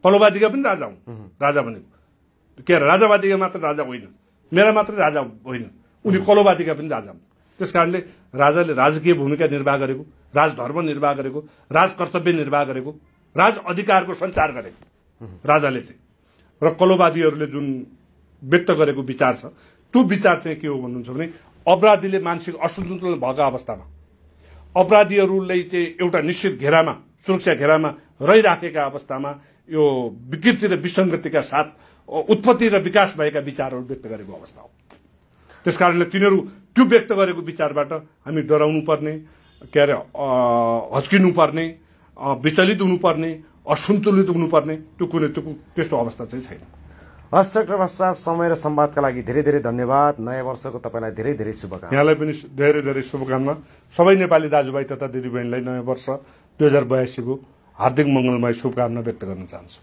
कलोवादीका पनि राजा हुन्। राजा भनेको के अरे राजावादीका मात्र राजा होइन, मेरा मात्र राजा होइन, उनी कलोवादीका पनि राजा हुन्। त्यस कारणले राजाले राजकीय भूमिका निर्वाह गरेको, राजधर्म निर्वाह गरेको, राज कर्तव्य निर्वाह गरेको, राज अधिकारको सञ्चार गरेको राजाले चाहिँ। र कलोवादीहरूले जुन व्यक्त गरेको विचार छ त्यो विचार चाहिँ के हो भन्नुहुन्छ भने अपराधीले मानसिक असन्तुलन भएको अवस्थामा अपराधीहरूलाई चाहिँ एउटा निश्चित घेरामा, सुरक्षा घेरामा रहिराखेका अवस्थामा यो विकृति र विसङ्गतिका साथ उत्पत्ति र विकास भएका विचारहरू व्यक्त गरेको अवस्था हो। त्यसकारणले तिनीहरू त्यो व्यक्त गरेको विचारबाट हामी डराउनु पर्ने, के अरे हच्किनु पर्ने, विचलित हुनुपर्ने, असन्तुलित हुनुपर्ने त्यो कुनै त्यस्तो अवस्था चाहिँ छैन। हस् डाक्टर बस्नेत साहब, समय र संवादका लागि धेरै धेरै धन्यवाद। नयाँ वर्षको तपाईँलाई धेरै धेरै शुभकामना। यहाँलाई पनि धेरै धेरै शुभकामना। सबै नेपाली दाजुभाइ तथा दिदीबहिनीलाई नयाँ वर्ष 2082 को हार्दिक मङ्गलमय शुभकामना व्यक्त गर्न चाहन्छु।